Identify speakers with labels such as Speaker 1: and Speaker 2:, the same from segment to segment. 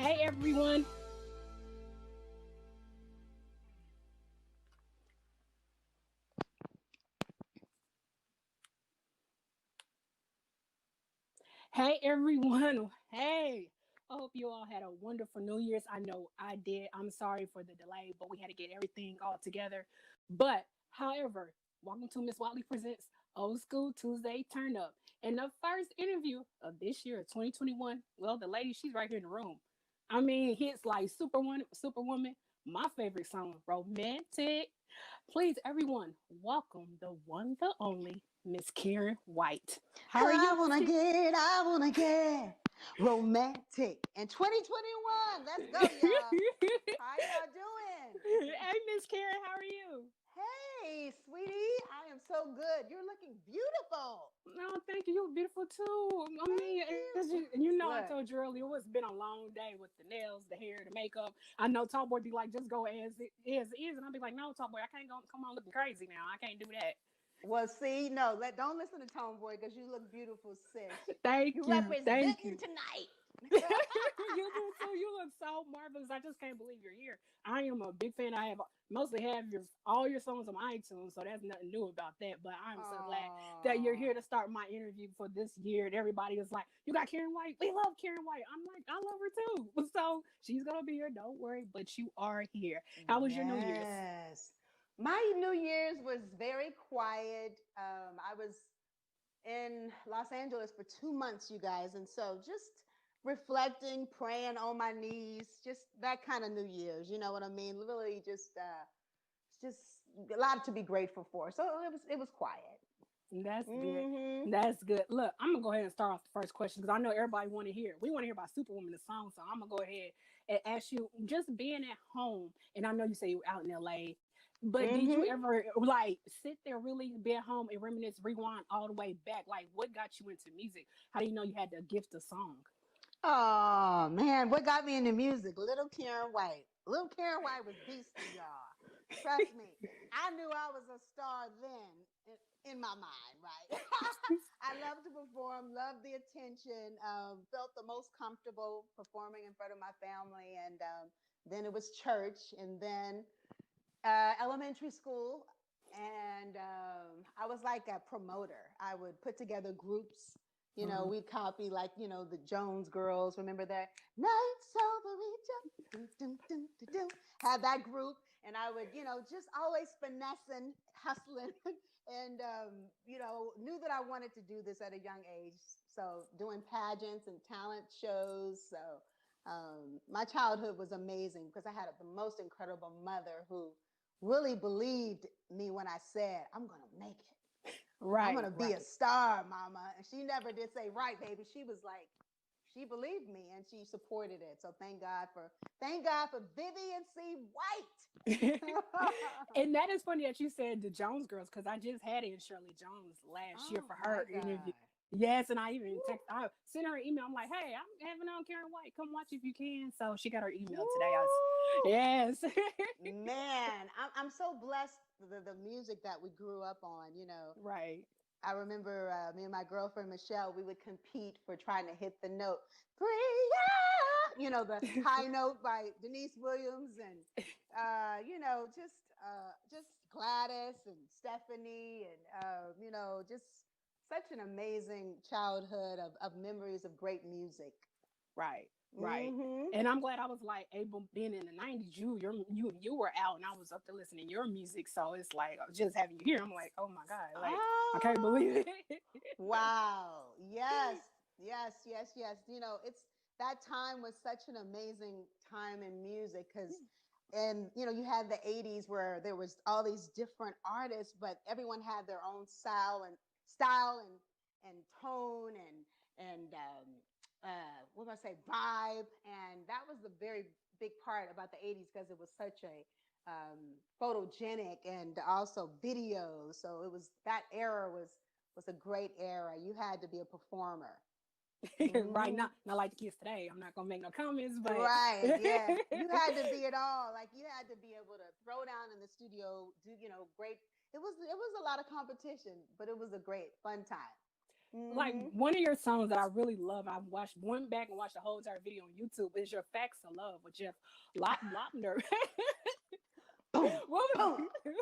Speaker 1: Hey everyone. Hey everyone. Hey. I hope you all had a wonderful New Year's. I know I did. I'm sorry for the delay, but we had to get everything all together. But however, welcome to Miss Watley Presents Old School Tuesday Turn Up. And the first interview of this year, 2021. Well, the lady, she's right here in the room. I mean, hits like Superwoman, my favorite song, Romantic. Please, everyone, welcome the one, the only Miss Karyn White. How are you, Miss Karyn?
Speaker 2: I wanna get romantic. In 2021, let's go, y'all. How y'all doing?
Speaker 1: Hey, Miss Karyn, how are you?
Speaker 2: Hey, sweetie, I am so good. You're looking beautiful.
Speaker 1: No, thank you. You're beautiful too. I
Speaker 2: Thank
Speaker 1: mean,
Speaker 2: you.
Speaker 1: you know, I
Speaker 2: Look,
Speaker 1: told you earlier, it's been a long day with the nails, the hair, the makeup. I know Top Boy be like, just go as it is, and I'll be like, no, Top Boy, I can't go. Come on, looking crazy now. I can't do that.
Speaker 2: well, see, no, don't listen to Tomboy because you look beautiful, sis.
Speaker 1: Thank
Speaker 2: You
Speaker 1: you, thank
Speaker 2: representing
Speaker 1: you.
Speaker 2: tonight.
Speaker 1: You do too. You look so marvelous. I just can't believe you're here. I am a big fan. I have mostly have all your songs on iTunes, so that's nothing new about that. But I'm so glad that you're
Speaker 2: Aww.
Speaker 1: here to start my interview for this year. And everybody is like, "You got Karyn White. We love Karyn White." I'm like, I love her too. So she's gonna be here. Don't worry. But you are here. How was your New Year's?
Speaker 2: Yes. My New Year's was very quiet. I was in Los Angeles for 2 months, you guys. And so just reflecting, praying on my knees, just that kind of New Year's, you know what I mean? Really just a lot to be grateful for. So it was quiet.
Speaker 1: That's good.
Speaker 2: Mm-hmm.
Speaker 1: That's good. Look, I'm gonna go ahead and start off the first question because I know everybody want to hear. We want to hear about Superwoman, the song. So I'm gonna go ahead and ask you, just being at home, and I know you say you were out in LA, but did you
Speaker 2: Mm-hmm.
Speaker 1: ever like sit there, really be at home and reminisce, rewind all the way back? Like, what got you into music? How do you know you had the gift of song?
Speaker 2: Oh man, what got me into music? Little Karyn White. Little Karyn White was beastie, y'all. Trust me. I knew I was a star then in my mind, right? I loved to perform, loved the attention, felt the most comfortable performing in front of my family. And then it was church, and then elementary school. And I was like a promoter. I would put together groups. You know, we'd copy like, the Jones Girls. Remember that? Nights over Egypt. Dun, dun, dun, dun, dun. Had that group. And I would, just always finessing, hustling, and, knew that I wanted to do this at a young age. So doing pageants and talent shows. So my childhood was amazing because I had the most incredible mother who really believed me when I said, I'm going to make it. I'm
Speaker 1: Right,
Speaker 2: going to be
Speaker 1: right.
Speaker 2: a star, mama. And she never did say, right, baby. She was like, she believed me and she supported it. So thank God for Vivian C. White.
Speaker 1: And that is funny that you said the Jones Girls because I just had it in Shirley Jones last year
Speaker 2: Oh
Speaker 1: for
Speaker 2: my
Speaker 1: her interview.
Speaker 2: God.
Speaker 1: Yes, and I even
Speaker 2: Woo,
Speaker 1: text. I sent her an email. I'm like, "Hey, I'm having on Karyn White. Come watch if you can." So she got her email today.
Speaker 2: woo.
Speaker 1: Yes,
Speaker 2: Man, I'm so blessed the music that we grew up on.
Speaker 1: right.
Speaker 2: I remember me and my girlfriend Michelle, we would compete for trying to hit the note. Priya, the high note by Denise Williams, and just Gladys and Stephanie, and just such an amazing childhood of memories of great music.
Speaker 1: Right, right.
Speaker 2: Mm-hmm.
Speaker 1: And I'm glad I was like able being in the '90s. You were out, and I was up to listening to your music. So it's like just having you here. I'm like, oh my god, like I can't
Speaker 2: Oh,
Speaker 1: believe it.
Speaker 2: wow. Yes, yes, yes, yes. It's that time was such an amazing time in music because and you had the 80s where there was all these different artists, but everyone had their own style and tone and what do I say, vibe. And that was the very big part about the 80s because it was such a photogenic and also video. So it was that era was a great era. You had to be a performer.
Speaker 1: Right,
Speaker 2: Mm-hmm.
Speaker 1: not like the kids today. I'm not gonna make no comments, but
Speaker 2: Right, yeah. You had to be it all. Like you had to be able to throw down in the studio, do great. It was a lot of competition, but it was a great fun time.
Speaker 1: like
Speaker 2: Mm-hmm.
Speaker 1: one of your songs that I really love, I went back and watched the whole entire video on YouTube, is your Facts of Love with Jeff Lopner.
Speaker 2: Boom,
Speaker 1: What
Speaker 2: boom.
Speaker 1: was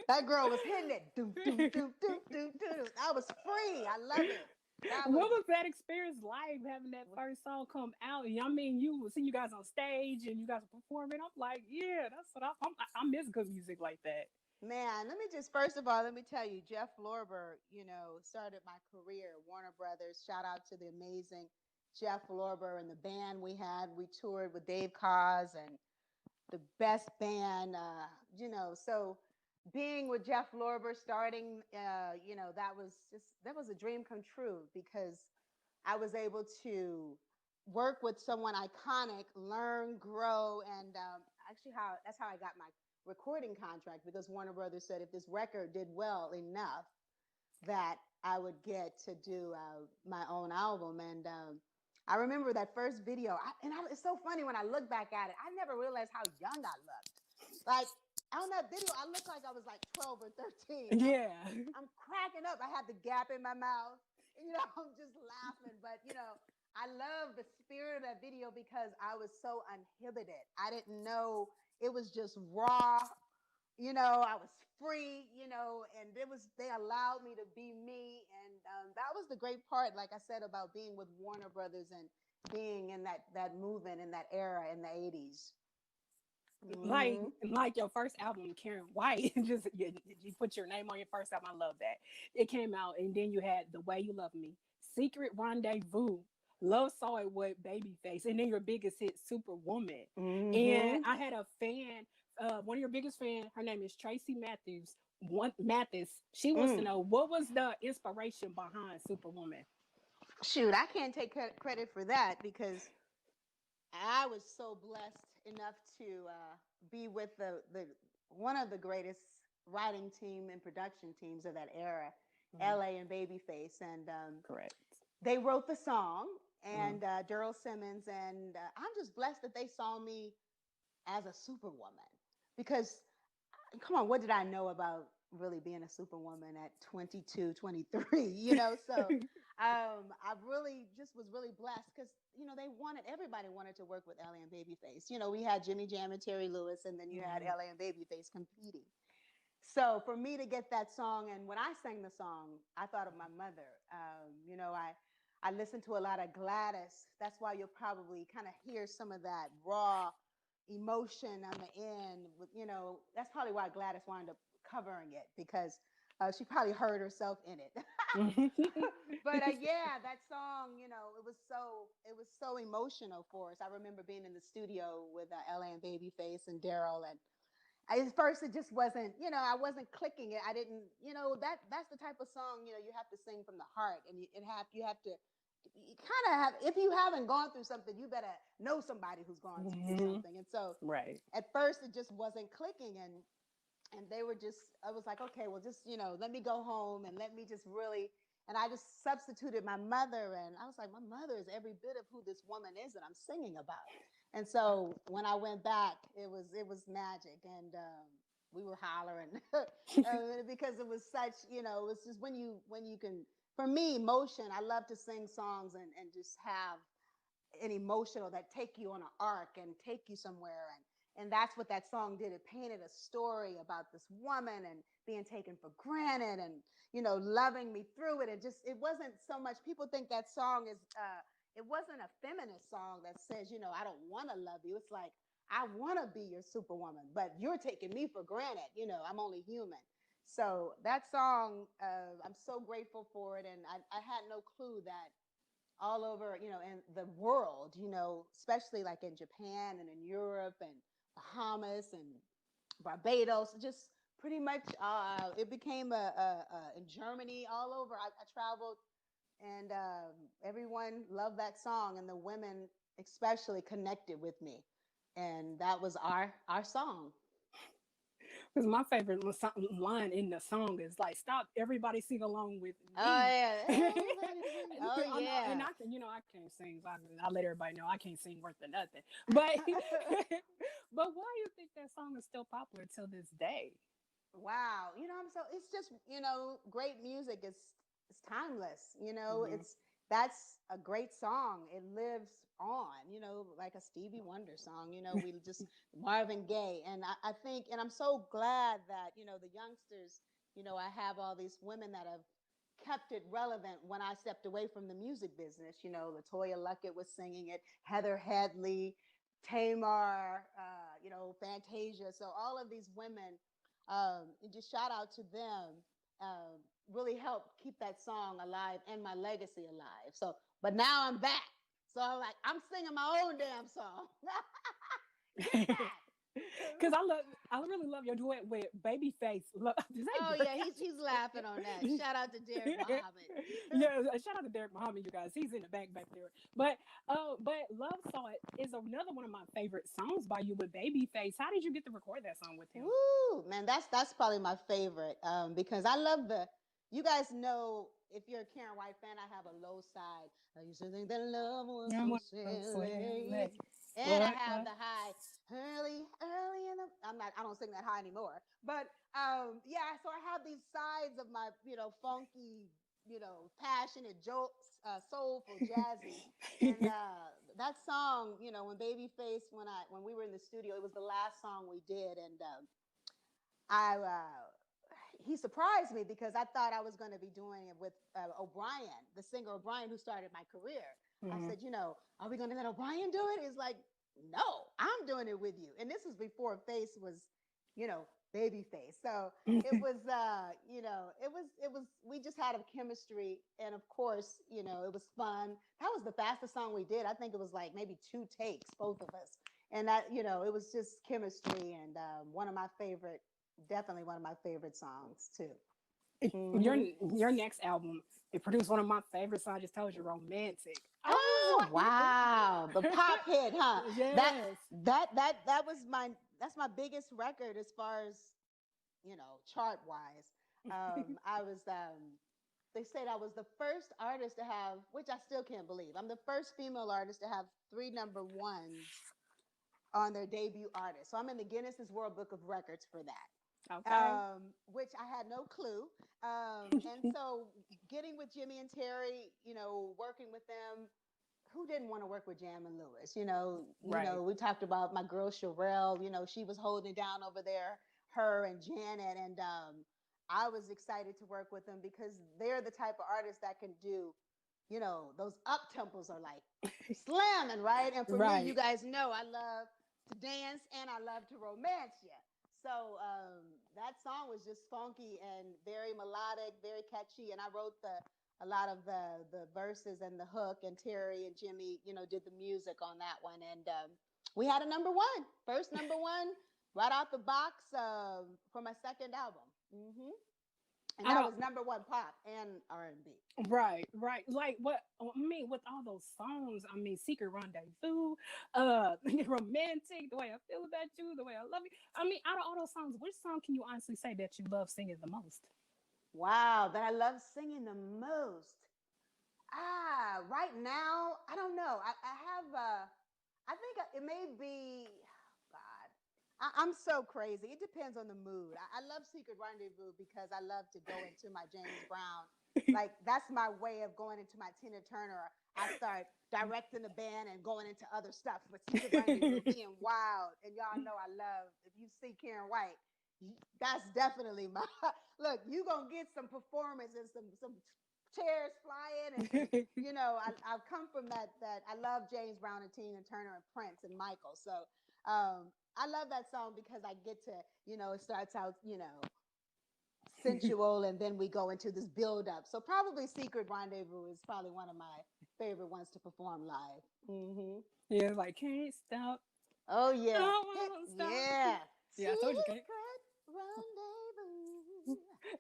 Speaker 2: That girl was hitting it. Do, do, do, do, do, do. I was free. I love it. That was
Speaker 1: what was that experience like having that first song come out? And I mean, you see you guys on stage and you guys performing. I'm like, yeah, that's what I miss good music like that.
Speaker 2: Man, let me just first of all, let me tell you, Jeff Lorber, started my career, Warner Brothers. Shout out to the amazing Jeff Lorber and the band we had. We toured with Dave Koz and the best band, so being with Jeff Lorber starting, that was a dream come true because I was able to work with someone iconic, learn, grow, and actually that's how I got my recording contract because Warner Brothers said if this record did well enough that I would get to do my own album. And I remember that first video, it's so funny when I look back at it. I never realized how young I looked. Like on that video, I looked like I was like 12 or 13.
Speaker 1: Yeah.
Speaker 2: I'm cracking up. I had the gap in my mouth. I'm just laughing. But I love the spirit of that video because I was so uninhibited. I didn't know it was just raw. I was free, and they allowed me to be me. And that was the great part, like I said, about being with Warner Brothers and being in that movement in that era in the 80s.
Speaker 1: like
Speaker 2: Mm-hmm.
Speaker 1: like your first album, Karyn White, just you put your name on your first album. I love that. It came out, and then you had The Way You Love Me, Secret Rendezvous, Love Saw It with Babyface, and then your biggest hit, Superwoman. And
Speaker 2: Mm-hmm.
Speaker 1: I had a fan, one of your biggest fan. Her name is Tracy Matthews. Mathis. She wants to
Speaker 2: Mm.
Speaker 1: know what was the inspiration behind Superwoman.
Speaker 2: Shoot, I can't take credit for that because I was so blessed enough to be with the one of the greatest writing team and production teams of that era, LA and Babyface, and
Speaker 1: Correct.
Speaker 2: they wrote the song and Daryl Simmons, and I'm just blessed that they saw me as a superwoman because come on, what did I know about really being a superwoman at 22, 23, So I really just was really blessed because, everybody wanted to work with LA and Babyface. We had Jimmy Jam and Terry Lewis, and then you had LA and Babyface competing. So for me to get that song, and when I sang the song, I thought of my mother. I listened to a lot of Gladys. That's why you'll probably kind of hear some of that raw emotion on the end. That's probably why Gladys wound up covering it because she probably heard herself in it. But yeah, that song, it was so emotional for us. I remember being in the studio with LA and Babyface and Daryl, and at first it just wasn't, I wasn't clicking it. I didn't, that's the type of song, you have to sing from the heart, and you have to. You kind of have, if you haven't gone through something, you better know somebody who's gone through something. And so
Speaker 1: Right.
Speaker 2: at first it just wasn't clicking, and they were just, I was like, okay, well, just, let me go home and let me just really, and I just substituted my mother, and I was like, my mother is every bit of who this woman is that I'm singing about. And so when I went back, it was magic, and we were hollering because it was such, it was just when you can, for me, emotion, I love to sing songs and just have an emotional that take you on an arc and take you somewhere. And that's what that song did. It painted a story about this woman and being taken for granted and, loving me through it. It wasn't so much, people think that song is, it wasn't a feminist song that says, I don't want to love you. It's like, I want to be your superwoman, but you're taking me for granted. I'm only human. So that song, I'm so grateful for it. And I had no clue that all over, in the world, especially like in Japan and in Europe and Bahamas and Barbados, just pretty much it became in Germany, all over. I traveled, and everyone loved that song, and the women especially connected with me, and that was our song.
Speaker 1: Because my favorite line in the song is like, "Stop, everybody sing along with
Speaker 2: Oh
Speaker 1: me."
Speaker 2: yeah, everybody sing. Oh yeah.
Speaker 1: And I can, I can't sing. So I let everybody know I can't sing worth of nothing. But but why do you think that song is still popular till this day?
Speaker 2: Wow. It's just, great music is it's timeless. That's a great song. It lives on, like a Stevie Wonder song. We just Marvin Gaye, and I think, and I'm so glad that the youngsters. I have all these women that have kept it relevant when I stepped away from the music business. Latoya Luckett was singing it, Heather Headley, Tamar, Fantasia. So all of these women, just shout out to them, really helped keep that song alive and my legacy alive. So, but now I'm back. So I'm singing my own damn song. Get back.
Speaker 1: Because I really love your duet with Babyface.
Speaker 2: Oh yeah, he's laughing on that. Shout out to Derek Muhammad.
Speaker 1: Yeah, shout out to Derek Muhammad, you guys. He's in the back there. But Love Saw It is another one of my favorite songs by you with Babyface. How did you get to record that song with him?
Speaker 2: Woo, man, that's probably my favorite. Because I love you guys know, if you're a Karyn White fan, I have a low side. I used to think that love was so silly. And I have the high early in the, I don't sing that high anymore, but yeah, so I have these sides of my funky, passionate, soulful, jazzy. And that song, when Babyface, when we were in the studio, it was the last song we did, and he surprised me because I thought I was going to be doing it with O'Brien, the singer O'Brien, who started my career. I said, are we going to let O'Brien do it? He's like, no, I'm doing it with you. And this was before Face was, Babyface. So it was, we just had a chemistry. And of course, it was fun. That was the fastest song we did. I think it was like maybe 2 takes, both of us. And that, it was just chemistry, and definitely one of my favorite songs too.
Speaker 1: Your next album, it produced one of my favorite songs. I just told you, Romantic.
Speaker 2: Oh wow, the pop hit, huh?
Speaker 1: Yes.
Speaker 2: That's my biggest record as far as chart wise. I was they said I was the first artist to have, which I still can't believe. I'm the first female artist to have 3 number ones on their debut artist. So I'm in the Guinness's World Book of Records for that.
Speaker 1: Okay.
Speaker 2: Which I had no clue. And so getting with Jimmy and Terry, working with them, who didn't want to work with Jam and Lewis?
Speaker 1: Right.
Speaker 2: We talked about my girl Sherelle, she was holding it down over there, her and Janet. And I was excited to work with them because they're the type of artists that can do, those up tempos are like slamming, right? And for me, you guys know I love to dance and I love to romance you. So that song was just funky and very melodic, very catchy. And I wrote a lot of the verses and the hook, and Terry and Jimmy, did the music on that one. And we had a first number one right out the box for my second album. And that was number 1 pop and R&B.
Speaker 1: Right. Like with all those songs, Secret Rendezvous, Romantic, The Way I Feel About You, The Way I Love You. Out of all those songs, which song can you honestly say that you love singing the most?
Speaker 2: Wow, that I love singing the most. Right now, I don't know. I have, I think it may be, God, I'm so crazy. It depends on the mood. I love Secret Rendezvous because I love to go into my James Brown. Like, that's my way of going into my Tina Turner. I start directing the band and going into other stuff with Secret Rendezvous, being wild. And y'all know I love, if you see Karyn White, that's definitely my, look, you going to get some performance and some chairs flying. And, I've come from that, I love James Brown and Tina Turner and Prince and Michael. So, I love that song because I get to, it starts out, sensual, and then we go into this build up. So probably Secret Rendezvous is probably one of my favorite ones to perform live.
Speaker 1: Yeah, like Can't Stop.
Speaker 2: Oh yeah.
Speaker 1: Stop.
Speaker 2: Yeah.
Speaker 1: Yeah, I told you can't.
Speaker 2: Rendezvous.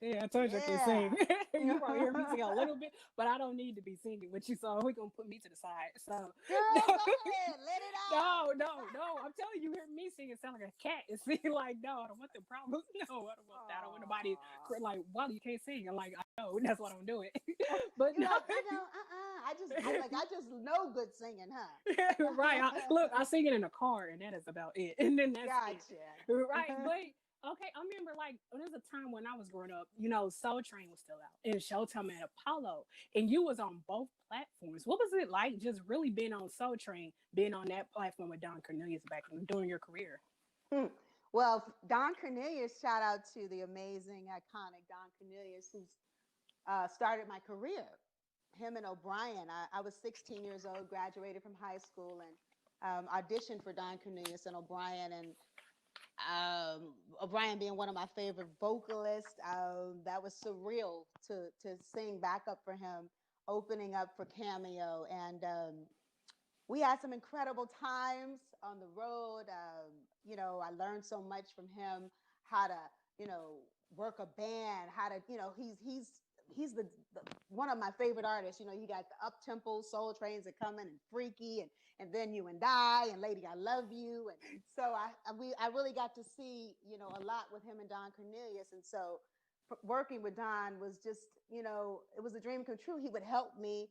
Speaker 1: Yeah, I told you I can sing. You probably hear me sing a little bit, but I don't need to be singing with you, so we're gonna put me to the side. So
Speaker 2: Girl, go ahead, let it out.
Speaker 1: No. I'm telling you, hear me singing sound like a cat. It's like, no, I don't want the problems. No, I don't want that. I don't want nobody like, well, you can't sing. I'm like, I know, that's why I don't do it. But
Speaker 2: no, I just know good singing, huh?
Speaker 1: Right. I sing it in a car, and that is about it. And then that's
Speaker 2: gotcha.
Speaker 1: it. Right. But Okay, I remember like there was a time when I was growing up, you know, Soul Train was still out and Showtime at Apollo, and you was on both platforms. What was it like just really being on Soul Train, being on that platform with Don Cornelius back during your career?
Speaker 2: Hmm. Well, Don Cornelius, shout out to the amazing, iconic Don Cornelius, who's started my career. Him and O'Brien. I was 16 years old, graduated from high school, and auditioned for Don Cornelius and O'Brien. And O'Brien being one of my favorite vocalists, that was surreal to sing backup for him, opening up for Cameo. And we had some incredible times on the road. I learned so much from him, how to, work a band, how to, he's the one of my favorite artists. You got the up tempo soul trains that come in and freaky, and then You and I and Lady I Love You. And so I really got to see, a lot with him and Don Cornelius. And so working with Don was just, it was a dream come true. He would help me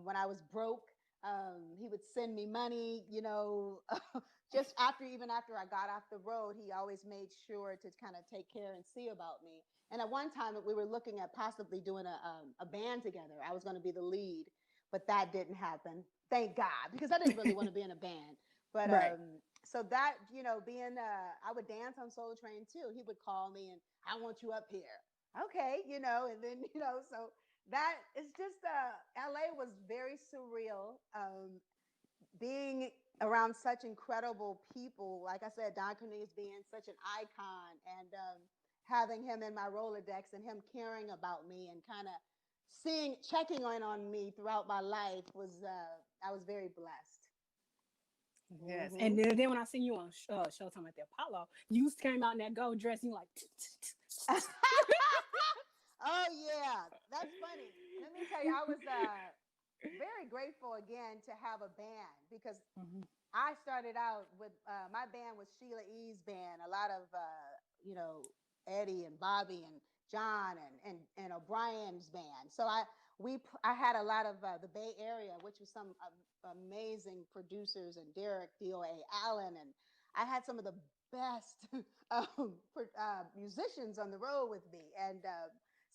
Speaker 2: when I was broke. He would send me money, just even after I got off the road, he always made sure to kind of take care and see about me. And at one time we were looking at possibly doing a band together. I was going to be the lead, but that didn't happen. Thank God, because I didn't really want to be in a band. But
Speaker 1: Right.
Speaker 2: so that, being, I would dance on Soul Train too. He would call me and I want you up here. Okay. And then, so that is just, LA was very surreal. Being around such incredible people, like I said, Don Cornelius being such an icon, and having him in my Rolodex and him caring about me and kind of checking on me throughout my life was, I was very blessed.
Speaker 1: Yes.
Speaker 2: Mm-hmm.
Speaker 1: And then when I seen you on Showtime at the Apollo, you came out in that gold dress. And you like,
Speaker 2: Oh yeah, that's funny. Let me tell you, I was very grateful again to have a band, because
Speaker 1: Mhm.
Speaker 2: I started out with my band was Sheila E.'s band. A lot of Eddie and Bobby and John and O'Brien's band. So I had a lot of the Bay Area, which was some amazing producers, and Derek DOA Allen, and I had some of the best musicians on the road with me. And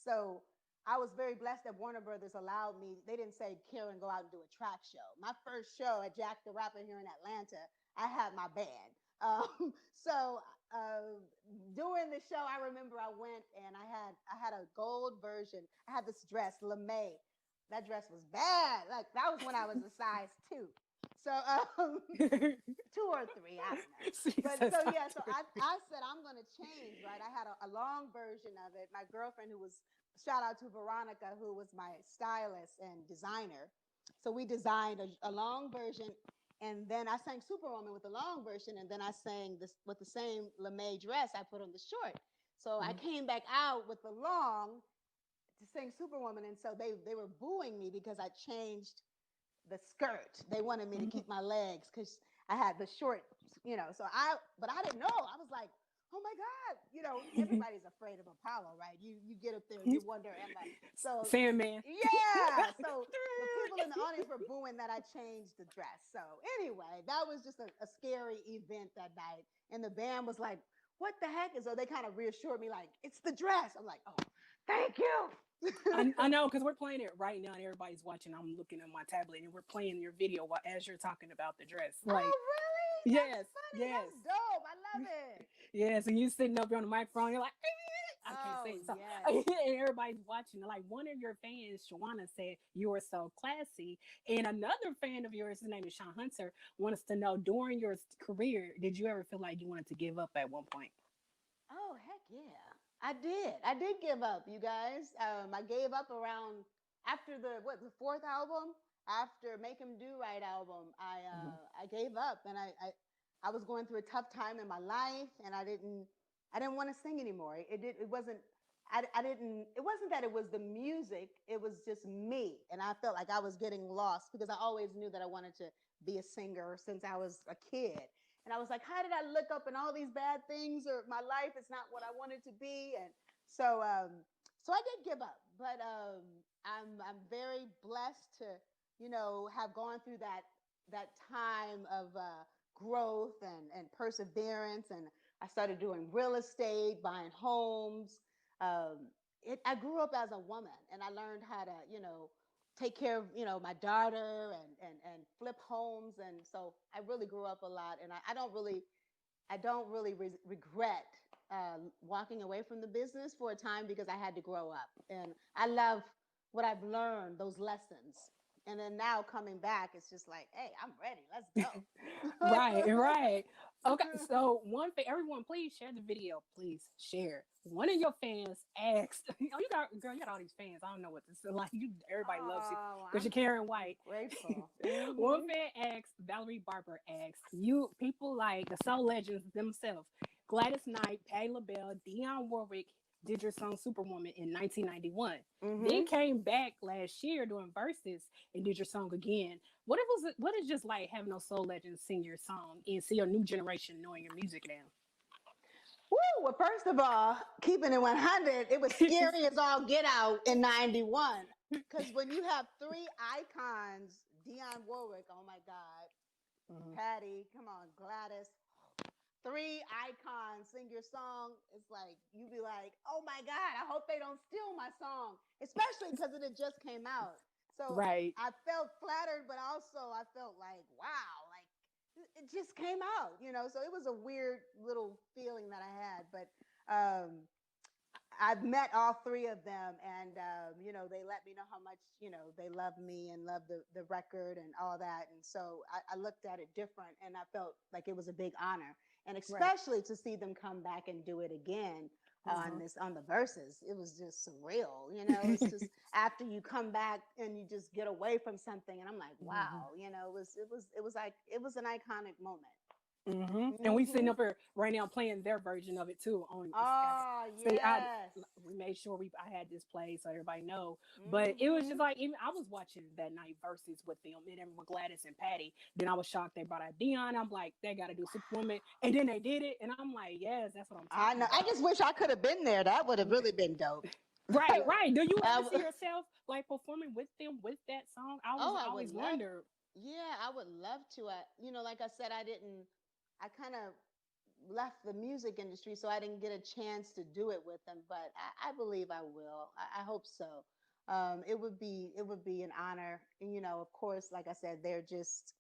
Speaker 2: so I was very blessed that Warner Brothers allowed me. They didn't say, Karyn, go out and do a track show. My first show at Jack the Rapper here in Atlanta, I had my band. So during the show, I remember I went and I had a gold version. I had this dress, LeMay. That dress was bad. Like, that was when I was a size 2. So 2 or 3, I don't know. But so yeah, so I said I'm going to change, right? I had a long version of it. My girlfriend, who was, shout out to Veronica, who was my stylist and designer. So we designed a long version, and then I sang Superwoman with the long version, and then I sang this with the same LeMay dress I put on the short. So I came back out with the long to sing Superwoman, and so they were booing me because I changed the skirt. They wanted me to keep my legs because I had the short, but I didn't know. I was like, oh my God, everybody's afraid of Apollo, right? You get up there and you wonder, so
Speaker 1: Sandman.
Speaker 2: yeah. So the people in the audience were booing that I changed the dress. So anyway, that was just a scary event that night. And the band was like, what the heck? And so they kind of reassured me, like, it's the dress. I'm like, oh, thank you.
Speaker 1: I know, because we're playing it right now and everybody's watching. I'm looking at my tablet and we're playing your video as you're talking about the dress. Like,
Speaker 2: Oh, really?
Speaker 1: yes,
Speaker 2: That's funny.
Speaker 1: yes,
Speaker 2: That's dope. I love it.
Speaker 1: yes. And you sitting up on the microphone, you're like, I can't
Speaker 2: Oh,
Speaker 1: say so.
Speaker 2: yes.
Speaker 1: And everybody's watching. Like, one of your fans, Shawana, said you were so classy. And another fan of yours, his name is Sean Hunter, wants to know, during your career, did you ever feel like you wanted to give up at one point?
Speaker 2: Oh, heck yeah. I did. I did give up, you guys. I gave up around after the fourth album, after Make 'Em Do Right album. I gave up, and I was going through a tough time in my life, and I didn't want to sing anymore. It wasn't I didn't it wasn't that it was the music, it was just me. And I felt like I was getting lost because I always knew that I wanted to be a singer since I was a kid. And I was like, how did I look up and all these bad things, or my life is not what I wanted to be? And so I did give up, but I'm very blessed to, have gone through that time of growth and perseverance. And I started doing real estate, buying homes. Um, I grew up as a woman, and I learned how to, take care of, my daughter and flip homes. And so I really grew up a lot, and I don't really regret walking away from the business for a time because I had to grow up, and I love what I've learned, those lessons. And then now coming back, it's just like, hey, I'm ready. Let's go.
Speaker 1: Right, right. Okay, so one thing, everyone, please share the video. Please share. One of your fans asked, "Oh, you got girl, you got all these fans. I don't know what this is like. You, everybody loves you
Speaker 2: Oh,
Speaker 1: because you're Karyn White."
Speaker 2: grateful.
Speaker 1: One fan asked, Valerie Barber asked, "You people like the soul legends themselves, Gladys Knight, Patti LaBelle, Dionne Warwick." Did your song Superwoman in 1991. Then came back last year doing verses and did your song again. What is just like having those soul legends sing your song and see a new generation knowing your music
Speaker 2: Woo! Well, first of all, keeping it 100, it was
Speaker 1: now?
Speaker 2: scary as all get out in 91. Because when you have three icons, Dionne Warwick, oh my God, Patty, come on, Gladys, three icons sing your song, it's like, you be like, oh my God, I hope they don't steal my song, especially because it had just came out. So
Speaker 1: Right.
Speaker 2: I felt flattered, but also I felt like, wow, like it just came out, So it was a weird little feeling that I had, but I've met all three of them, and they let me know how much they love me and love the record and all that, and so I looked at it different, and I felt like it was a big honor, and
Speaker 1: Right.
Speaker 2: especially to see them come back and do it again on the verses. It was just surreal, It's just after you come back and you just get away from something, and I'm like, wow, it was an iconic moment.
Speaker 1: And we
Speaker 2: Hmm.
Speaker 1: sitting up here right now playing their version of it too. On
Speaker 2: Oh
Speaker 1: see,
Speaker 2: yes.
Speaker 1: we made sure I had this play so everybody know. But it was just
Speaker 2: Hmm.
Speaker 1: like even I was watching that night verses with them and then with Gladys and Patty. Then I was shocked they brought out Dion. I'm like, they got to do Superwoman, and then they did it, and I'm like, yes, that's what I'm
Speaker 2: I
Speaker 1: talking
Speaker 2: know. I
Speaker 1: about.
Speaker 2: just wish I could have been there. That would have really been dope.
Speaker 1: Right, right. Do you ever
Speaker 2: I
Speaker 1: see yourself like performing with them with that song?
Speaker 2: oh,
Speaker 1: I
Speaker 2: I would
Speaker 1: always
Speaker 2: love.
Speaker 1: wonder.
Speaker 2: Yeah, I would love to. Like I said, I didn't. I kind of left the music industry, so I didn't get a chance to do it with them. But I believe I will. I hope so. It would be an honor. And, of course, like I said, they're just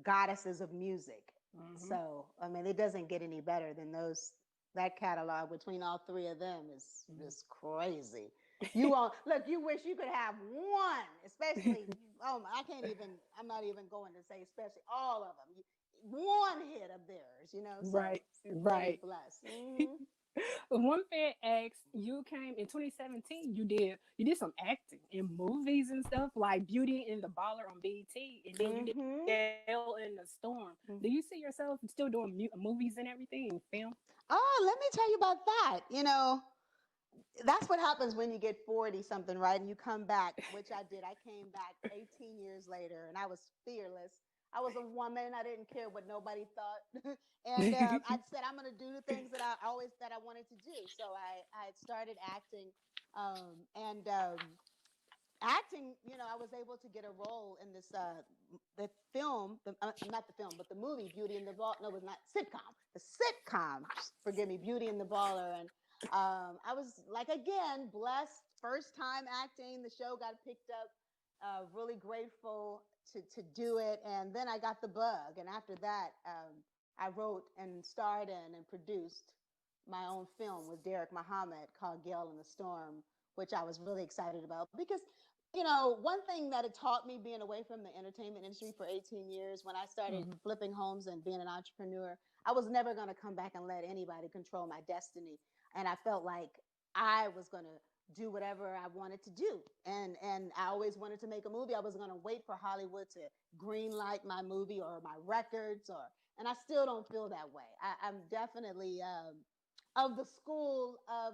Speaker 2: goddesses of music.
Speaker 1: Hmm.
Speaker 2: So I mean, it doesn't get any better than those. That catalog between all three of them is just crazy. You won't look. You wish you could have one, especially. Oh, I can't even. I'm not even going to say especially all of them. One hit of theirs, So
Speaker 1: Right,
Speaker 2: very
Speaker 1: right.
Speaker 2: blessed.
Speaker 1: One fan asked, you came in 2017. You did some acting in movies and stuff like Beauty and the Baller on BET, and then you did
Speaker 2: Hmm.
Speaker 1: Gale in the Storm. Do you see yourself still doing movies and everything, film?
Speaker 2: Oh, let me tell you about that. That's what happens when you get 40 something, right? And you come back, which I did. I came back 18 years later, and I was fearless. I was a woman. I didn't care what nobody thought. And I said, I'm going to do the things that I wanted to do. So I had started acting. And acting, I was able to get a role in this, the film, not the film, but the movie Beauty and the Ball. No, it was not sitcom. The sitcom, forgive me, Beauty and the Baller. And I was like, again, blessed. First time acting. The show got picked up. Really grateful to do it. And then I got the bug. And after that, I wrote and starred in and produced my own film with Derek Muhammad called Gale in the Storm, which I was really excited about because, one thing that it taught me being away from the entertainment industry for 18 years, when I started
Speaker 1: Hmm.
Speaker 2: flipping homes and being an entrepreneur, I was never going to come back and let anybody control my destiny. And I felt like I was going to do whatever I wanted to do. And I always wanted to make a movie. I was going to wait for Hollywood to green light my movie or my records and I still don't feel that way. I'm definitely of the school of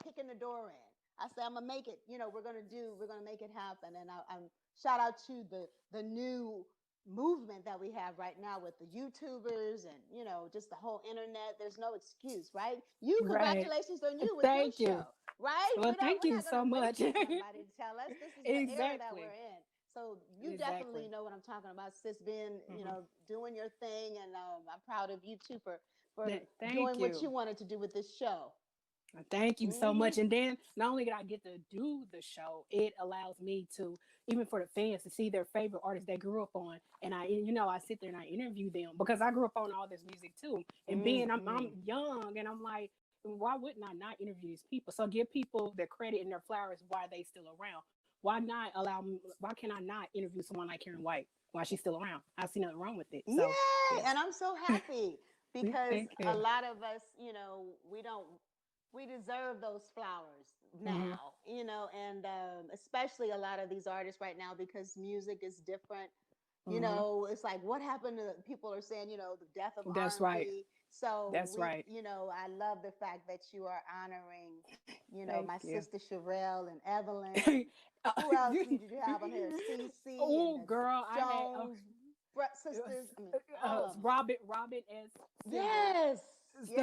Speaker 2: kicking the door in. I say I'm gonna make it. We're gonna make it happen. And I'm shout out to the new movement that we have right now with the YouTubers and just the whole internet. There's no excuse, right?
Speaker 1: Right.
Speaker 2: Congratulations on you with your
Speaker 1: Thank
Speaker 2: show,
Speaker 1: you.
Speaker 2: right?
Speaker 1: Well, thank
Speaker 2: We're
Speaker 1: you
Speaker 2: not
Speaker 1: so
Speaker 2: gonna wait
Speaker 1: much.
Speaker 2: for somebody to tell us. This is the era that
Speaker 1: Exactly.
Speaker 2: we're in. So you definitely
Speaker 1: Exactly.
Speaker 2: know what I'm talking about, sis. Being
Speaker 1: Hmm.
Speaker 2: doing your thing, and I'm proud of you too for for
Speaker 1: Thank
Speaker 2: doing what
Speaker 1: you.
Speaker 2: you wanted to do with this show.
Speaker 1: Thank you so
Speaker 2: Mm-hmm.
Speaker 1: much. And then not only did I get to do the show, it allows me to, even for the fans, to see their favorite artists they grew up on. And I sit there and I interview them because I grew up on all this music too. And I'm
Speaker 2: Mm-hmm.
Speaker 1: young and I'm like, why wouldn't I not interview these people? So give people their credit and their flowers while they still around. Why can I not interview someone like Karyn White while she's still around? I see nothing wrong with it. So
Speaker 2: Yay!
Speaker 1: yes.
Speaker 2: And I'm so happy because
Speaker 1: Thank
Speaker 2: a
Speaker 1: you.
Speaker 2: lot of us, we deserve those flowers
Speaker 1: Hmm.
Speaker 2: now, and especially a lot of these artists right now because music is different.
Speaker 1: Hmm.
Speaker 2: It's like what happened to people are saying, the death of
Speaker 1: That's right.
Speaker 2: R&B. So
Speaker 1: That's right.
Speaker 2: I love the fact that you are honoring,
Speaker 1: Thank
Speaker 2: my
Speaker 1: you.
Speaker 2: sister Sherelle and Evelyn and who else did you have on here? Cece and
Speaker 1: Oh,
Speaker 2: the
Speaker 1: girl, I had
Speaker 2: Jones sisters. I mean, all of them.
Speaker 1: Robin S. Simmons,
Speaker 2: Yes, yes,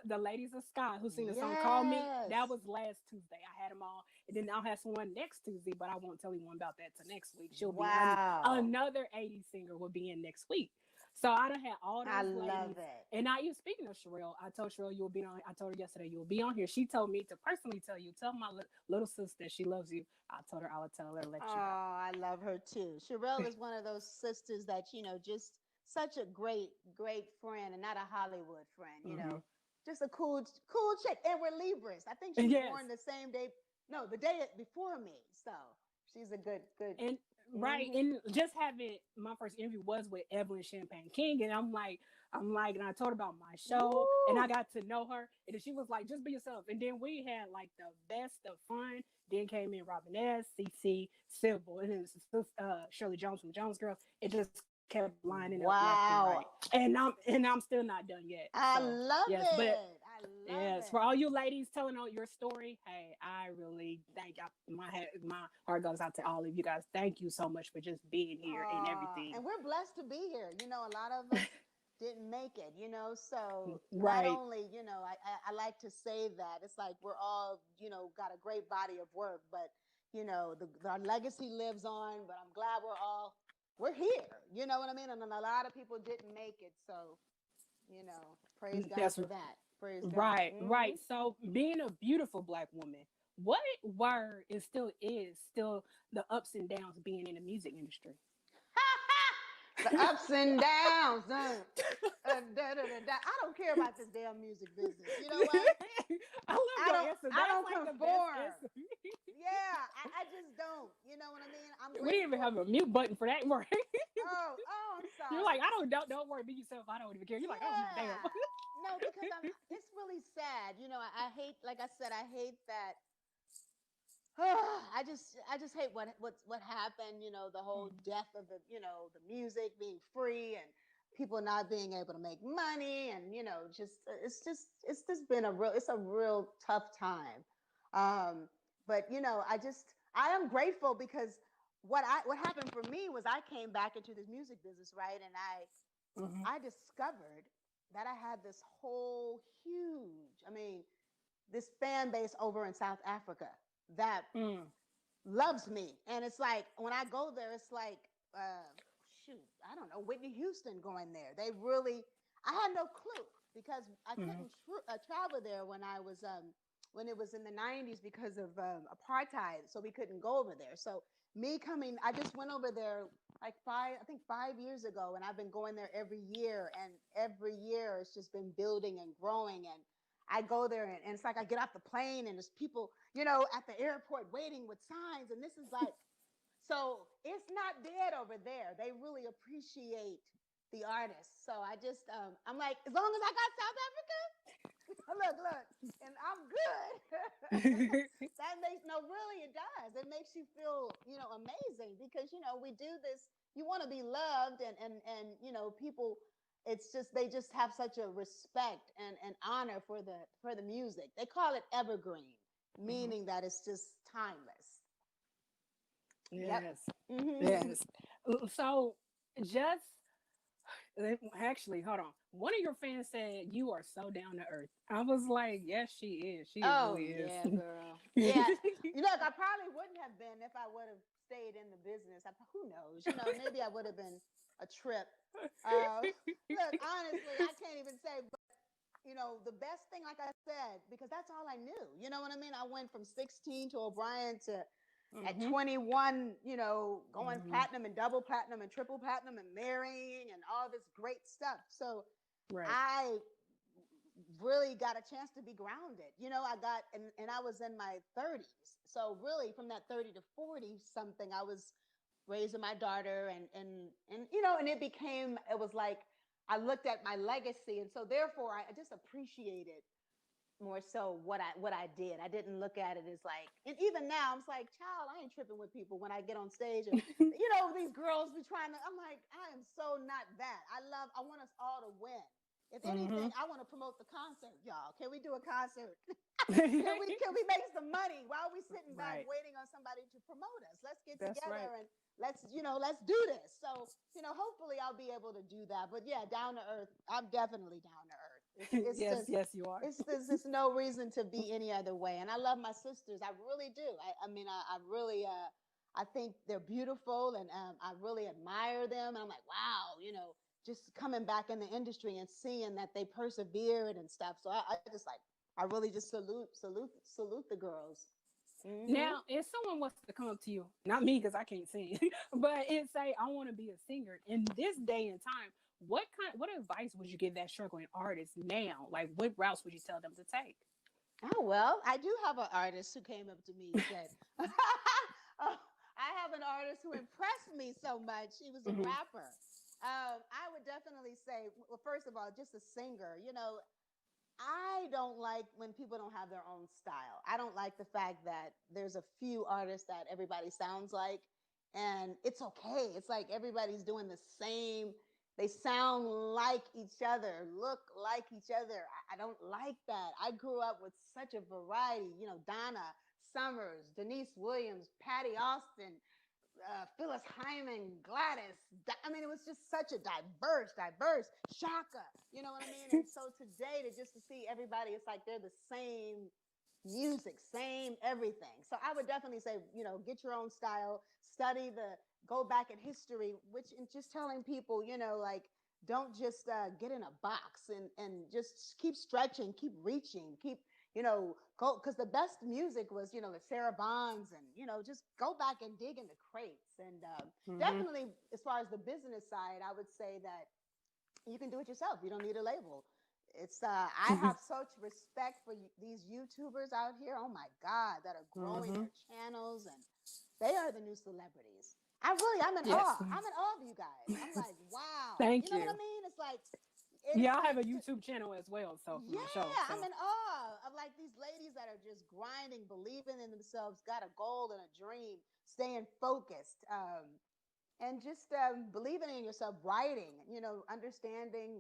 Speaker 1: the ladies of Sky who sing the song "Call Me."
Speaker 2: yes.
Speaker 1: That was last Tuesday. I had them all, and then I'll have someone next Tuesday, but I won't tell anyone about that till next week. She'll be
Speaker 2: Wow,
Speaker 1: another '80s singer will be in next week. So I done had all
Speaker 2: I
Speaker 1: those
Speaker 2: love
Speaker 1: ladies,
Speaker 2: it.
Speaker 1: and now you speaking of Sherelle, I told Sherelle you'll be on. I told her yesterday you'll be on here. She told me to personally tell you, tell my little sister she loves you. I told her I would tell her to let you know.
Speaker 2: Oh, I love her too. Sherelle is one of those sisters that, just such a great, great friend and not a Hollywood friend,
Speaker 1: Hmm.
Speaker 2: just a cool, cool chick. And we're Libras. I think she was
Speaker 1: Yes.
Speaker 2: born the same day, no, the day before me. So she's a good, good.
Speaker 1: And right,
Speaker 2: Mm-hmm.
Speaker 1: and just having my first interview was with Evelyn Champagne King, and and I told her about my show, and I
Speaker 2: Woo!
Speaker 1: got to know her, and then she was like, "Just be yourself." And then we had like the best of fun. Then came in Robin S, CC, Sybil, and then Shirley Jones from the Jones Girls. It just kept lining up left and right,
Speaker 2: Wow.
Speaker 1: and I'm still not done yet. So
Speaker 2: I
Speaker 1: yes,
Speaker 2: love
Speaker 1: but
Speaker 2: it. I love
Speaker 1: yes, for
Speaker 2: it.
Speaker 1: all you ladies telling on your story, hey, I really thank y'all. My heart goes out to all of you guys. Thank you so much for just being here and everything.
Speaker 2: And we're blessed to be here. A lot of us didn't make it, so not
Speaker 1: Right.
Speaker 2: only, I like to say that it's like we're all, got a great body of work, but, our legacy lives on, but I'm glad we're here. You know what I mean? And a lot of people didn't make it. So, praise God
Speaker 1: That's
Speaker 2: for that. Praise God.
Speaker 1: right. Right. So being a beautiful black woman, what were and still is still the ups and downs of being in the music industry?
Speaker 2: The ups and downs. I don't care about this damn music business. You know what?
Speaker 1: I love
Speaker 2: I
Speaker 1: your
Speaker 2: don't.
Speaker 1: answer.
Speaker 2: I
Speaker 1: That's
Speaker 2: don't
Speaker 1: like the best
Speaker 2: conform.
Speaker 1: answer.
Speaker 2: Yeah, I just don't. You know what I mean? I'm
Speaker 1: We didn't even
Speaker 2: grateful.
Speaker 1: have a mute button for that. Right?
Speaker 2: Oh, I'm
Speaker 1: You're
Speaker 2: sorry.
Speaker 1: like, don't worry, be yourself. I don't even care. You're like, oh damn.
Speaker 2: Yeah. No, because it's really sad. I hate, like I said, I hate that. I just hate what happened. The whole death of the music being free and people not being able to make money, and it's just been a real tough time. Um, but I am grateful because what happened for me was I came back into this music business, right, and
Speaker 1: Mhm.
Speaker 2: I discovered that I had this whole huge, I mean, this fan base over in South Africa that
Speaker 1: Mm.
Speaker 2: loves me. And it's like when I go there, it's like, shoot, I don't know, Whitney Houston going there. They really, I had no clue because I
Speaker 1: Mhm.
Speaker 2: couldn't travel there when it was in the 90s because of apartheid. So we couldn't go over there. So I just went over there like 5 years ago, and I've been going there every year. And every year it's just been building and growing. And I go there and it's like I get off the plane and there's people, at the airport waiting with signs. And this is like, so it's not dead over there. They really appreciate the artists. So I'm like, as long as I got South Africa, look, and I'm good. That makes, no, really, it does. It makes you feel, amazing because, we do this, you want to be loved and, people, it's just, they just have such a respect and honor for the music. They call it evergreen,
Speaker 1: Mhm.
Speaker 2: meaning that it's just timeless. Yep.
Speaker 1: Yes.
Speaker 2: Mm-hmm.
Speaker 1: Yes. So just actually, hold on. One of your fans said you are so down to earth. I was like, yes, she is. She
Speaker 2: Oh
Speaker 1: really is.
Speaker 2: yeah, girl. Yeah. Look, I probably wouldn't have been if I would have stayed in the business. Who knows? Maybe I would have been a trip. Look, honestly, I can't even say. the best thing, like I said, because that's all I knew. You know what I mean? I went from 16 to O'Brien to at 21, going platinum and double platinum and triple platinum and marrying and all this great stuff. So
Speaker 1: Right.
Speaker 2: I really got a chance to be grounded. I got, and I was in my 30s. So really from that 30 to 40 something, I was raising my daughter and it was like, I looked at my legacy. And so therefore I just appreciated more so what I did. I didn't look at it as like, and even now I'm like, child, I ain't tripping with people when I get on stage and these girls be trying to, I'm like, I am so not that. I want us all to win. If anything, I want to promote the concert, y'all. Can we do a concert? can we make some money? Why are we sitting back waiting on somebody to promote us? Let's get together and let's do this. So, hopefully I'll be able to do that. But yeah, down to earth. I'm definitely down to earth. It's
Speaker 1: yes,
Speaker 2: just,
Speaker 1: yes, you are.
Speaker 2: There's no reason to be any other way. And I love my sisters. I really do. I really, I think they're beautiful and I really admire them. And I'm like, wow, just coming back in the industry and seeing that they persevered and stuff. So I just like, I really just salute the girls.
Speaker 1: Now, if someone was to come up to you, not me because I can't sing, but it say I want to be a singer in this day and time, what advice would you give that struggling artist now? Like, what routes would you tell them to take?
Speaker 2: Oh, well, I do have an artist who came up to me and said, oh, I have an artist who impressed me so much. He was a rapper. I would definitely say, well, first of all, just a singer, I don't like when people don't have their own style. I don't like the fact that there's a few artists that everybody sounds like, and it's okay. It's like everybody's doing the same. They sound like each other, look like each other. I don't like that. I grew up with such a variety, Donna Summers, Denise Williams, Patty Austin, Phyllis Hyman, Gladys. It was just such a diverse Shaka. You know what I mean? And so today to see everybody, it's like they're the same music, same everything. So I would definitely say, get your own style, go back in history, which in just telling people, like, don't just get in a box and just keep stretching, keep reaching, keep go, because the best music was, the Sarah Bonds and, just go back and dig in the crates. And definitely, as far as the business side, I would say that you can do it yourself. You don't need a label. It's I have such respect for these YouTubers out here. Oh my God, that are growing their channels, and they are the new celebrities. I'm in awe. I'm in awe of you guys. I'm like, wow.
Speaker 1: Thank
Speaker 2: you. Know what I mean? It's like,
Speaker 1: yeah, I have a YouTube channel as well. So
Speaker 2: yeah,
Speaker 1: so.
Speaker 2: I'm in awe of like these ladies that are just grinding, believing in themselves, got a goal and a dream, staying focused, and just believing in yourself, writing, understanding,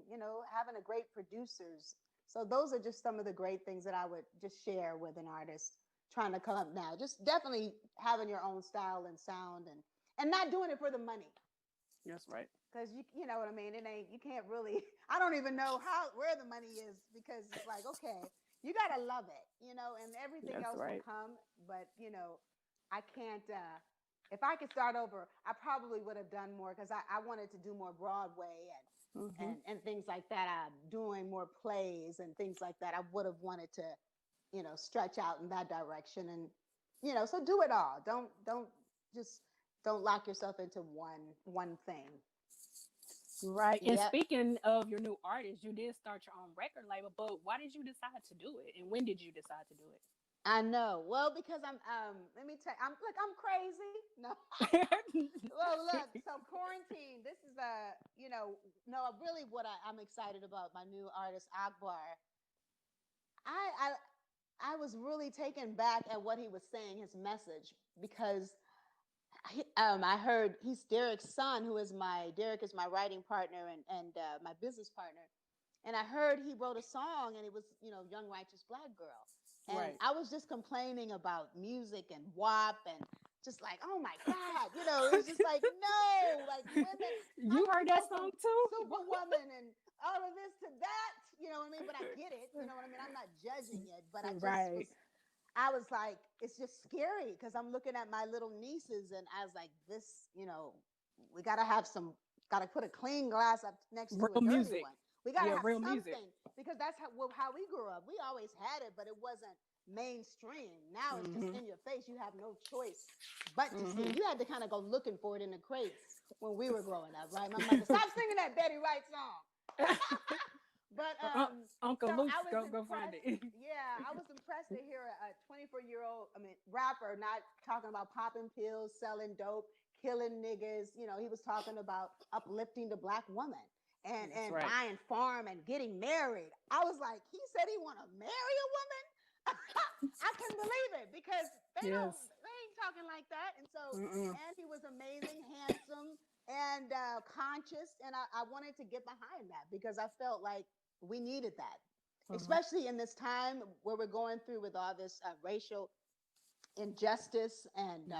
Speaker 2: having a great producers. So those are just some of the great things that I would just share with an artist trying to come up now. Just definitely having your own style and sound and not doing it for the money.
Speaker 1: That's right.
Speaker 2: Because you know what I mean? You can't really, I don't even know where the money is, because it's like, okay, you got to love it, and everything else will come. But, I can't, if I could start over, I probably would have done more, because I wanted to do more Broadway and things like that. I'm doing more plays and things like that. I would have wanted to, stretch out in that direction. And, so do it all. Don't lock yourself into one thing.
Speaker 1: Right. And speaking of your new artist, you did start your own record label, but why did you decide to do it? And when did you decide to do it?
Speaker 2: I know. Well, because I'm let me tell you, I'm crazy. No. Well, look, so quarantine, this is really what I'm excited about, my new artist Akbar. I was really taken back at what he was saying, his message, because I heard he's Derek's son, Derek is my writing partner and my business partner. And I heard he wrote a song, and it was, Young Righteous Black Girl. And I was just complaining about music and WAP and just like, oh my God, it's just like, no, like women.
Speaker 1: You heard that song too?
Speaker 2: Superwoman and all of this to that, you know what I mean? But I get it, you know what I mean? I'm not judging it, but I was like, it's just scary, because I'm looking at my little nieces, and I was like, this, we got to put a clean glass up next to a dirty one. We got to
Speaker 1: Yeah,
Speaker 2: have
Speaker 1: real music.
Speaker 2: something because that's how we grew up. We always had it, but it wasn't mainstream. Now it's just in your face. You have no choice but to see it. You had to kind of go looking for it in the crates when we were growing up, right? My mother, stop singing that Betty Wright song. But
Speaker 1: Uncle
Speaker 2: so
Speaker 1: Luke,
Speaker 2: I was
Speaker 1: go find
Speaker 2: impressed.
Speaker 1: it.
Speaker 2: Yeah, I was impressed to hear a 24-year-old, rapper not talking about popping pills, selling dope, killing niggas. He was talking about uplifting the black woman and
Speaker 1: Right.
Speaker 2: buying farm and getting married. I was like, he said he want to marry a woman. I couldn't believe it because they ain't talking like that. And so, and he was amazing, handsome, and conscious. And I wanted to get behind that because I felt like we needed that, especially in this time where we're going through with all this racial injustice. And,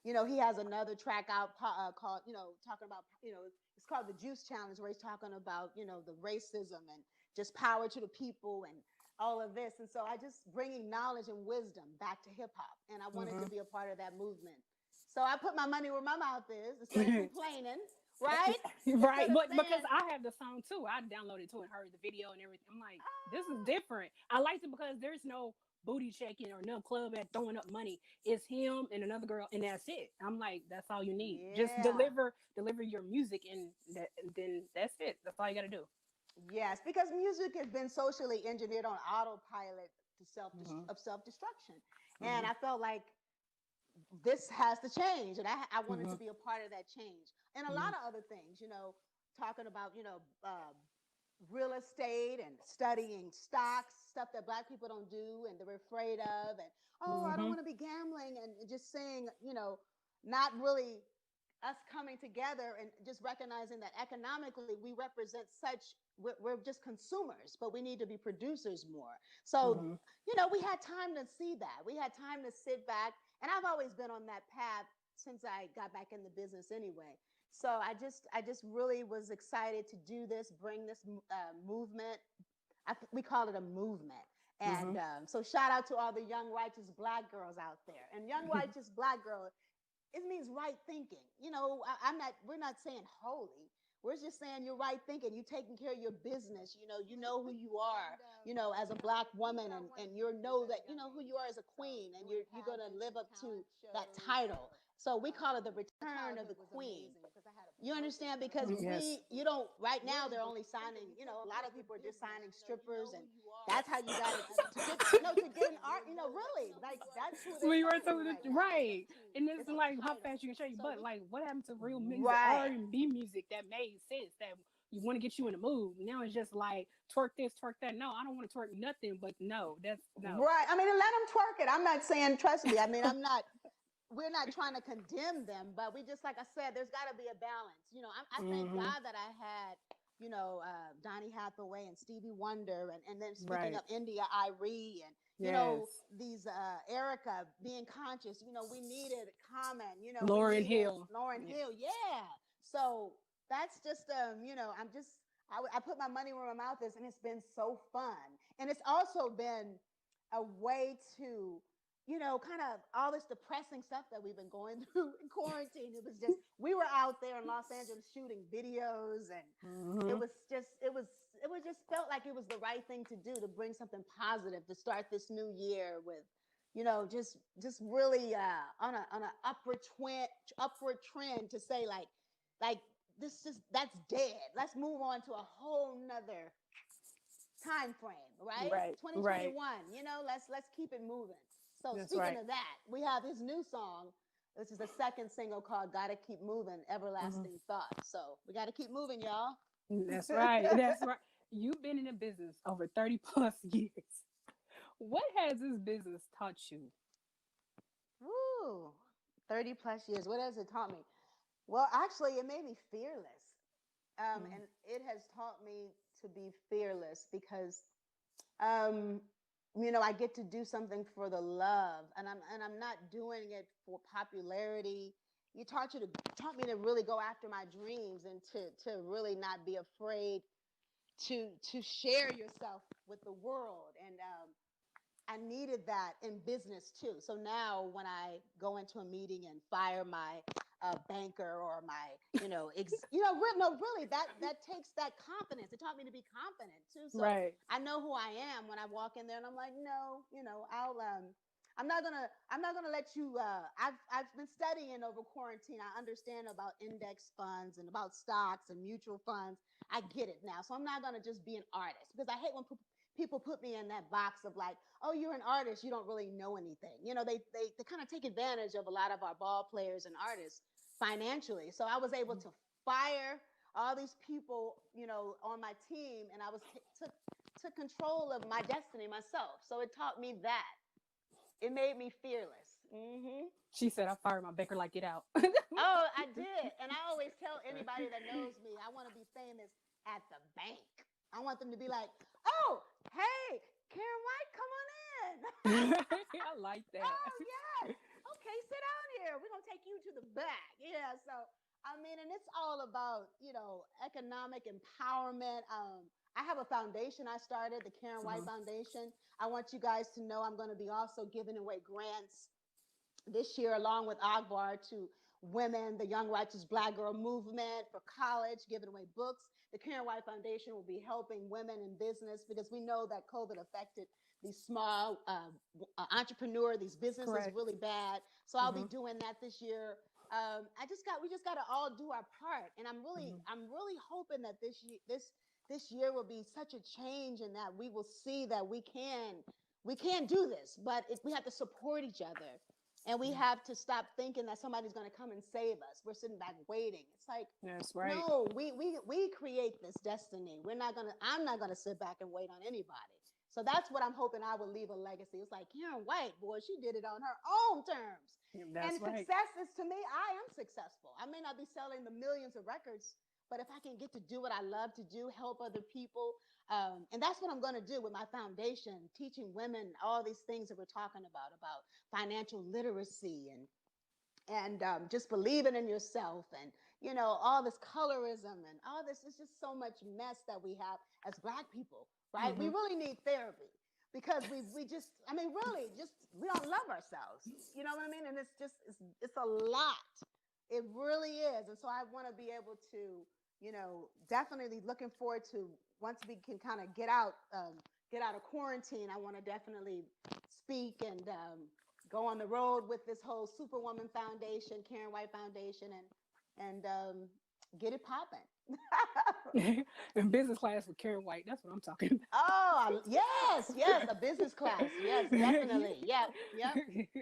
Speaker 2: he has another track out called, talking about, it's called the Juice Challenge, where he's talking about, the racism and just power to the people and all of this. And so I just bringing knowledge and wisdom back to hip hop. And I wanted to be a part of that movement. So I put my money where my mouth is instead of complaining. Right?
Speaker 1: Right. But because I have the song too. I downloaded it too and heard the video and everything. I'm like, this is different. I liked it because there's no booty shaking or no club at throwing up money. It's him and another girl, and that's it. I'm like, that's all you need.
Speaker 2: Yeah.
Speaker 1: Just deliver your music, and then that's it. That's all you got to do.
Speaker 2: Yes, because music has been socially engineered on autopilot to self-destruction. And I felt like this has to change, and I wanted to be a part of that change. And a lot of other things, talking about, real estate and studying stocks, stuff that Black people don't do and they're afraid of. And, I don't want to be gambling, and just saying, not really us coming together and just recognizing that economically we represent we're just consumers, but we need to be producers more. So, we had time to see that. We had time to sit back. And I've always been on that path since I got back in the business anyway. So I just really was excited to do this, bring this movement. We call it a movement. And so shout out to all the young righteous Black girls out there. And young righteous Black girl, it means right thinking. We're not saying holy. We're just saying you're right thinking. You're taking care of your business. You know who you are, as a Black woman, and you know that, who you are as a queen, and you're going to live up to that title. So we call it the return of the queen. You understand? Because right now they're only signing, a lot of people are just signing strippers, and that's how you got it to get an art, really, like that's who they're signing
Speaker 1: right. And it's
Speaker 2: a
Speaker 1: like how
Speaker 2: title.
Speaker 1: fast you can show your butt. Like, what happened to real music,
Speaker 2: Right.
Speaker 1: R&B music that made sense, that you want to get you in the mood? Now it's just like twerk this, twerk that. No, I don't want to twerk nothing, but no, that's no.
Speaker 2: Right. I mean, let them twerk it. I'm not saying, trust me. I mean, we're not trying to condemn them, but we just, like I said, there's got to be a balance. I thank God that I had, Donny Hathaway and Stevie Wonder, and then speaking of India, Irie, and, these Erica being conscious, we needed Common,
Speaker 1: Lauryn Hill.
Speaker 2: Yeah. So that's just, I put my money where my mouth is, and it's been so fun. And it's also been a way to, kind of all this depressing stuff that we've been going through in quarantine. It was just, we were out there in Los Angeles shooting videos, and it was just felt like it was the right thing to do, to bring something positive, to start this new year with, just really on an upward trend, to say like that's dead. Let's move on to a whole nother time frame, right? 2021. Let's keep it moving. So speaking of that, we have his new song. This is the second single called "Gotta Keep Moving," Everlasting Thoughts. So we got to keep moving, y'all.
Speaker 1: That's right. That's right. You've been in the business over 30 plus years. What has this business taught you?
Speaker 2: Ooh, 30 plus years. What has it taught me? Well, actually, it made me fearless. And it has taught me to be fearless because, I get to do something for the love, and I'm not doing it for popularity. You taught me to really go after my dreams, and to really not be afraid to share yourself with the world. And I needed that in business too. So now when I go into a meeting and fire my banker or my, no, really that takes that confidence. It taught me to be confident too. So
Speaker 1: Right.
Speaker 2: I know who I am when I walk in there, and I'm like, no, I'm not gonna let you. I've been studying over quarantine. I understand about index funds and about stocks and mutual funds. I get it now. So I'm not gonna just be an artist, because I hate when people put me in that box of like, oh, you're an artist, you don't really know anything. They kind of take advantage of a lot of our ball players and artists financially. So I was able to fire all these people, on my team, and I was took control of my destiny myself. So it taught me that. It made me fearless.
Speaker 1: She said, I fired my banker, like, get out.
Speaker 2: Oh, I did. And I always tell anybody that knows me, I want to be famous at the bank. I want them to be like, oh, hey, Karyn White, come on in.
Speaker 1: I like that.
Speaker 2: Oh, yes. Okay, sit down here. We're going to take you to the back. Yeah. So, and it's all about, economic empowerment. I have a foundation I started, the Karyn White Foundation. I want you guys to know I'm going to be also giving away grants this year, along with Akbar, to women, the Young Righteous Black Girl Movement, for college, giving away books. The Karyn White Foundation will be helping women in business, because we know that COVID affected these small entrepreneur, these businesses
Speaker 1: Correct.
Speaker 2: really bad. So I'll be doing that this year. We just got to all do our part, and I'm really hoping that this year will be such a change, and that we will see that we can do this, but we have to support each other. And we have to stop thinking that somebody's going to come and save us. We're sitting back waiting. It's like,
Speaker 1: that's right.
Speaker 2: No, we create this destiny. I'm not gonna sit back and wait on anybody. So that's what I'm hoping I will leave a legacy. It's like, Karyn White, boy, she did it on her own terms.
Speaker 1: That's
Speaker 2: And
Speaker 1: right.
Speaker 2: success is, to me, I am successful. I may not be selling the millions of records, but if I can get to do what I love to do, help other people, and that's what I'm going to do with my foundation, teaching women all these things that we're talking about financial literacy and just believing in yourself, and all this colorism and all this. Is just so much mess that we have as Black people, right? We really need therapy, because we just, really just, we don't love ourselves. You know what I mean? And it's a lot. It really is. And so I want to be able to, definitely looking forward to, once we can kind of get out of quarantine, I want to definitely speak and go on the road with this whole Superwoman Foundation, Karyn White Foundation, and get it popping.
Speaker 1: In business class with Karyn White. That's what I'm talking about.
Speaker 2: Oh, yes, a business class. Yes, definitely. Yep.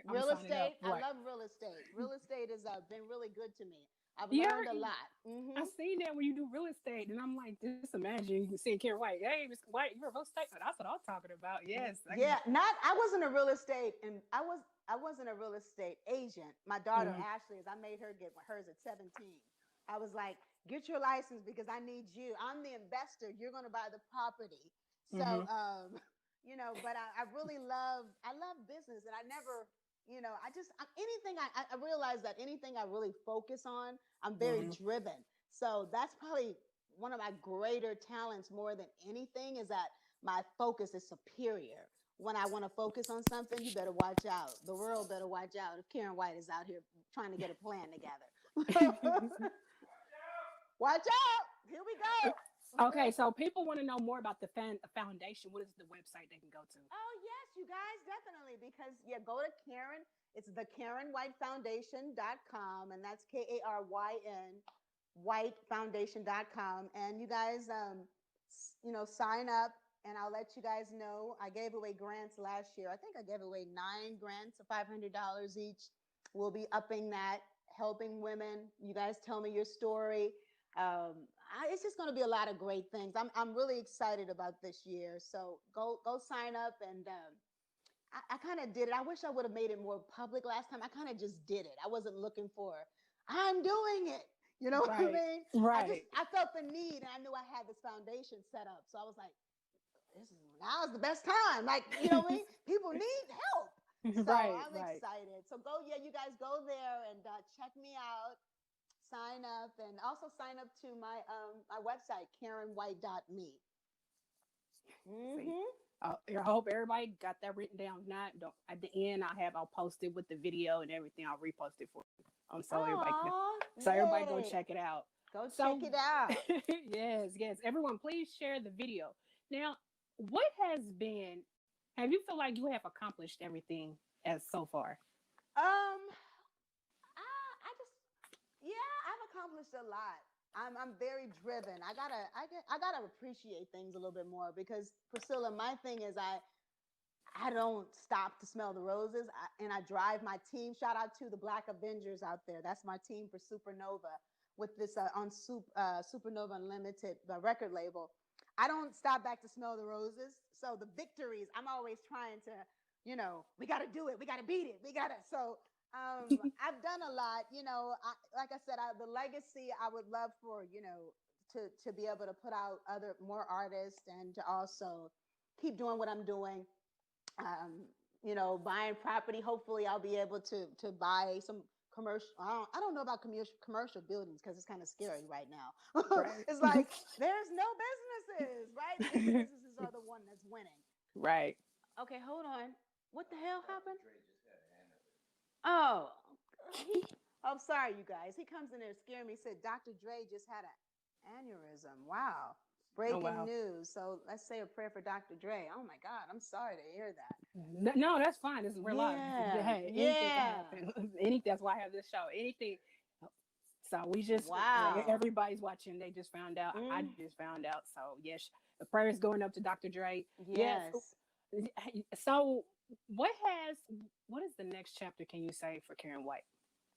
Speaker 2: Real estate. I love real estate. Real estate has been really good to me. I've learned a lot.
Speaker 1: I seen that when you do real estate, and I'm like, just imagine you seeing Karyn White. Hey, Miss White, you're a real estate. That's what I'm talking about. Yes.
Speaker 2: I wasn't a real estate, and I wasn't a real estate agent. My daughter Ashley, I made her get hers at 17. I was like, get your license, because I need you. I'm the investor. You're going to buy the property. So, but I really love business, and I never, I realize that anything I really focus on, I'm very driven. So that's probably one of my greater talents, more than anything, is that my focus is superior. When I want to focus on something, you better watch out. The world better watch out if Karyn White is out here trying to get a plan together. Watch out. Here we go.
Speaker 1: Okay, so people want to know more about the foundation. What is the website they can go to?
Speaker 2: Oh, yes, you guys, definitely. Because, go to Karyn. It's the KarynWhiteFoundation.com, and that's KARYN, whitefoundation.com. And you guys, sign up, and I'll let you guys know. I gave away grants last year. I think I gave away 9 grants of $500 each. We'll be upping that, helping women. You guys tell me your story. It's just going to be a lot of great things. I'm really excited about this year. So go sign up. And I kind of did it. I wish I would have made it more public last time. I kind of just did it. I wasn't looking for, I'm doing it. You know what I mean?
Speaker 1: Right.
Speaker 2: I felt the need, and I knew I had this foundation set up. So I was like, now's the best time. Like, you know what I mean? People need help. So I'm excited. So you guys go there and check me out. Sign up, and also sign up to my my website, KarynWhite.me.
Speaker 1: I hope everybody got that written down. If not, don't, at the end I'll post it with the video and everything. I'll repost it for you. So everybody go
Speaker 2: Yay.
Speaker 1: check it out.
Speaker 2: Go
Speaker 1: So
Speaker 2: check it out.
Speaker 1: yes. Everyone, please share the video. Now, what have you feel like you have accomplished everything as so far?
Speaker 2: I just, yeah, I've accomplished a lot. I'm very driven. I gotta appreciate things a little bit more because Priscilla, my thing is I don't stop to smell the roses, and I drive my team. Shout out to the Black Avengers out there. That's my team for Supernova with this Supernova Unlimited, the record label. I don't stop back to smell the roses. So the victories, I'm always trying to, we got to do it. We got to beat it. We got to. So I've done a lot. Like I said, the legacy I would love for, to be able to put out more artists and to also keep doing what I'm doing. Buying property. Hopefully I'll be able to buy some commercial. I don't know about commercial buildings because it's kind of scary right now.
Speaker 1: Right.
Speaker 2: It's like there's no businesses, right? Businesses are the one that's winning.
Speaker 1: Right.
Speaker 2: Okay, hold on. What the hell happened? Oh, I'm sorry, you guys. He comes in there scaring me. He said Dr. Dre just had an aneurysm. Wow. Breaking news. So let's say a prayer for Dr. Dre. Oh my God, I'm sorry to hear that.
Speaker 1: No, that's fine. This is real life. Hey, anything can happen. That's why I have this show. Anything. So we just everybody's watching. They just found out. I just found out. So yes, the prayers going up to Dr. Dre.
Speaker 2: Yes.
Speaker 1: So what is the next chapter? Can you say for Karyn White?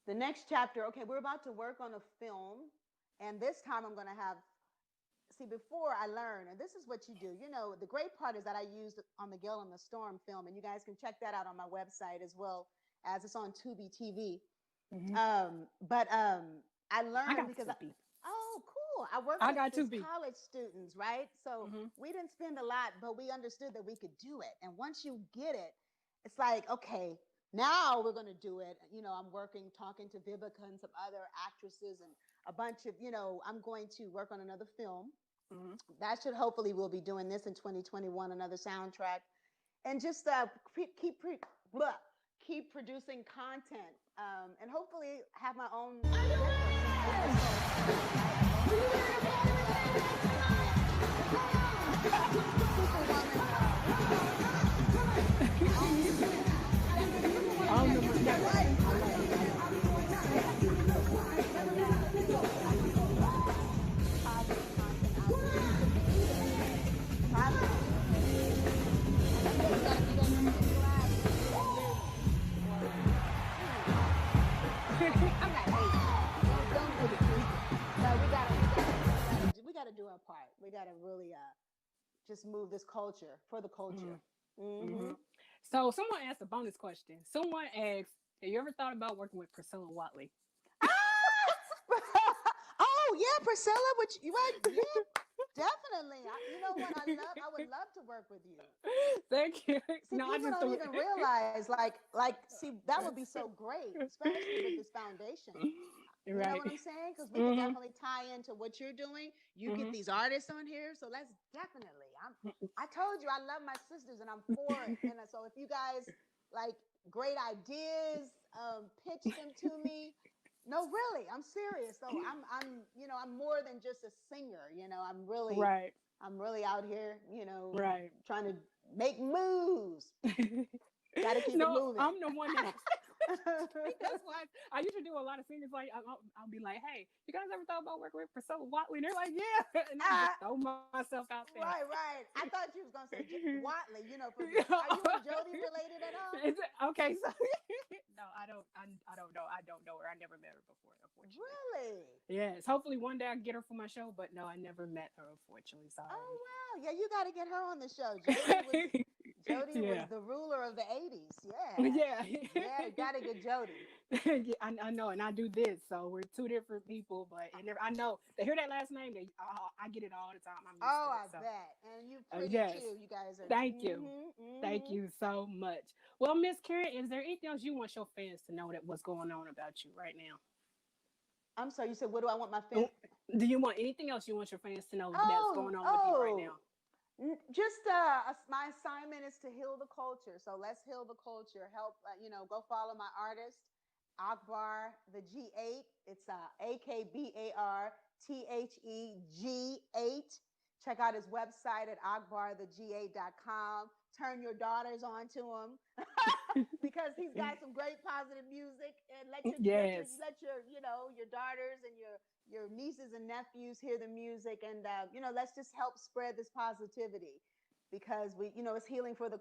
Speaker 2: The next chapter. Okay, we're about to work on a film, and this time I'm going to have. See, before I learned, and this is what you do, the great part is that I used on Miguel and the Storm film, and you guys can check that out on my website as well as it's on TBE TV. But I learned because cool. I worked with college students, right? So we didn't spend a lot, but we understood that we could do it. And once you get it, it's like, okay, now we're going to do it. I'm talking to Vivica and some other actresses and a bunch of, I'm going to work on another film. That should hopefully we'll be doing this in 2021, another soundtrack, and just keep producing content, and hopefully have my own. We got to do our part. We got to really just move this culture for the culture.
Speaker 1: So someone asked a bonus question. Someone asked, have you ever thought about working with Priscilla Watley?
Speaker 2: Oh yeah, Priscilla, definitely. You know what? I would love to work with you.
Speaker 1: Thank you.
Speaker 2: See, people don't even realize, see, that would be so great, especially with this foundation. You know what I'm saying? Because we can definitely tie into what you're doing. You get these artists on here, so let's definitely. I told you I love my sisters, and I'm for it. And so if you guys like great ideas, pitch them to me. No, really, I'm serious. So I'm more than just a singer. I'm really I'm really out here. Trying to make moves. Gotta keep it moving.
Speaker 1: I'm the one that. That's why I usually do a lot of singers. Like I'll be like, "Hey, you guys ever thought about working with Priscilla Watley?" And they're like, "Yeah," and I just throw myself out there.
Speaker 2: Right. I thought you was gonna say Watley. Are you and Jody related at all?
Speaker 1: Okay, so no, I don't know. I don't know her. I never met her before, unfortunately.
Speaker 2: Really?
Speaker 1: Yes. Hopefully one day I can get her for my show, but no, I never met her, unfortunately. Sorry.
Speaker 2: Oh wow, yeah, you got to get her on the show. Jody was the ruler of the 80s. Yeah. Yeah, got to get Jody.
Speaker 1: Yeah, I know, and I do this, so we're two different people. But I know they hear that last name. I get it all the time.
Speaker 2: I bet. And you pretty too. You guys are.
Speaker 1: Thank you. Thank you so much. Well, Miss Karyn, is there anything else you want your fans to know what's going on about you right now?
Speaker 2: I'm sorry. You said, what do I want my fans?
Speaker 1: Do you want anything else you want your fans to know that's going on with you right now?
Speaker 2: Just my assignment is to heal the culture. So let's heal the culture. Help, go follow my artist, Akbar the G8. It's AKBARTHEG8. Check out his website at akbartheg8.com. Turn your daughters on to him because he's got some great positive music. And let your your daughters and your nieces and nephews hear the music, and let's just help spread this positivity, because it's healing for the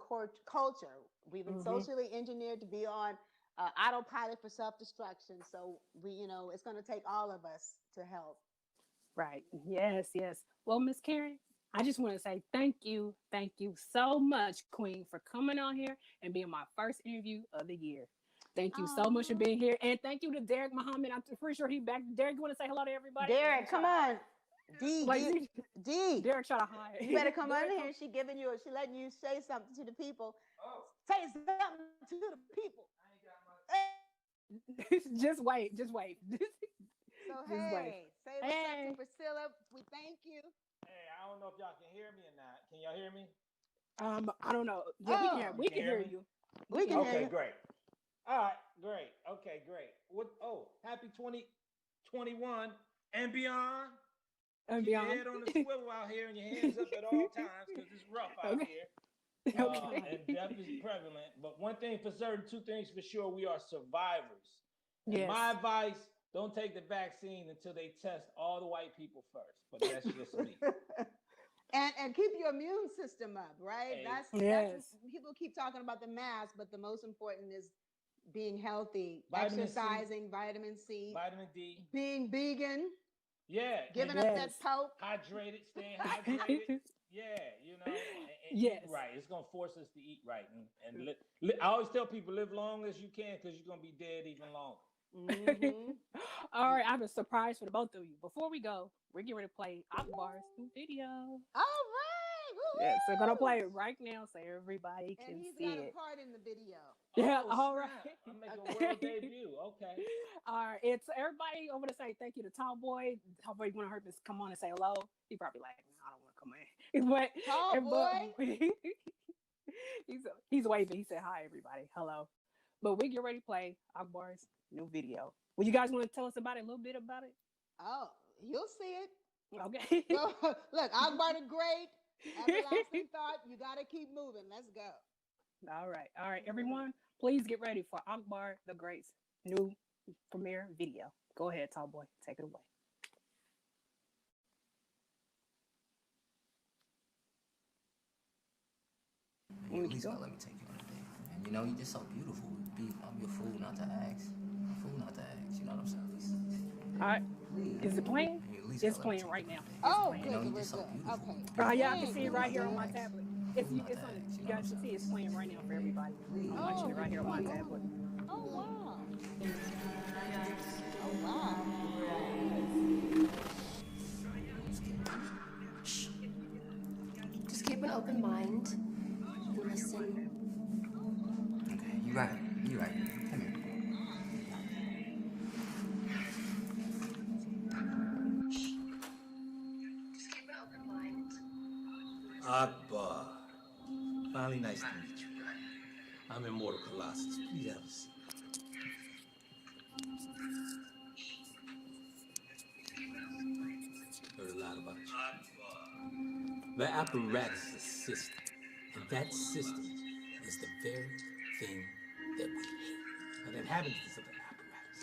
Speaker 2: culture. We've been socially engineered to be on autopilot for self-destruction, so it's going to take all of us to help.
Speaker 1: Right. Yes. Well, Miss Karyn, I just want to say thank you so much, Queen, for coming on here and being my first interview of the year. Thank you so much for being here. And thank you to Derek Muhammad. I'm pretty sure he's back. Derek, you want to say hello to everybody?
Speaker 2: Derek, come on. D.
Speaker 1: Derek try to hide.
Speaker 2: You better come on here. She letting you say something to the people. Oh. Say something to the people.
Speaker 1: Just wait.
Speaker 2: So, hey, say what's up to Priscilla. We thank you.
Speaker 3: Hey, I don't know if y'all can hear me or not. Can y'all hear me?
Speaker 1: I don't know. Yeah, we can hear you.
Speaker 2: We can hear you.
Speaker 3: Okay, great. All right, great. Okay, great. Happy 2021 and beyond. Keep your head on the swivel out here and your hands up at all times, because it's rough out here. And death is prevalent. But one thing for certain, two things for sure, we are survivors. Yes. My advice, don't take the vaccine until they test all the white people first. But that's just me.
Speaker 2: And keep your immune system up, right?
Speaker 3: Hey.
Speaker 2: That's people keep talking about the mask, but the most important is being healthy, exercising, vitamin C,
Speaker 3: vitamin D,
Speaker 2: being vegan.
Speaker 3: Yeah.
Speaker 2: Giving up that poke.
Speaker 3: Hydrated, staying hydrated. Yeah, and eat right. It's going to force us to eat right. And I always tell people, live long as you can, because you're going to be dead even longer.
Speaker 1: All right, I have a surprise for the both of you. Before we go, we're getting ready to play Akbar's new video.
Speaker 2: All right. Woo-hoo!
Speaker 1: Yes, we're going to play it right now so everybody can see it.
Speaker 2: And he's got a part in the video.
Speaker 1: Yeah, all right.
Speaker 3: I'm making a world debut. Okay.
Speaker 1: All right. It's everybody over to say thank you to Tall Boy. Tall Boy, you want to hear this? Come on and say hello. He probably like, I don't want to come in. But
Speaker 2: Tall Boy.
Speaker 1: he's waving. He said hi, everybody. Hello. But we get ready to play Akbar's new video. Well, you guys want to tell us about it, a little bit about it?
Speaker 2: Oh, you'll see it.
Speaker 1: Okay.
Speaker 2: So, look, Akbar the Great. Everlasting thought. You got to keep moving. Let's go.
Speaker 1: All right, everyone, please get ready for Akbar the Great's new premiere video. Go ahead, Tall Boy, take it away.
Speaker 4: You at least gonna let me take you on a date. And you're just so beautiful. I'm your fool not to ask. I'm fool not to ask. You know what I'm saying?
Speaker 1: All right. Is it playing? It's playing right now.
Speaker 2: Oh,
Speaker 4: good.
Speaker 2: You're
Speaker 4: just so beautiful.
Speaker 1: Okay. Yeah, I can see it right here on my tablet. You guys can see it's playing right now for everybody. I'm watching it right here on my tablet.
Speaker 2: Oh, wow. Oh, wow.
Speaker 5: Just keep an open mind and listen.
Speaker 4: Okay, you're right. Come here.
Speaker 5: Just keep an open mind.
Speaker 6: Akbar. Finally, nice to meet you. I'm Immortal Colossus. Please have a seat. Heard a lot about you. The apparatus is a system, and that system is the very thing that we hate. Now, the inhabitants of the apparatus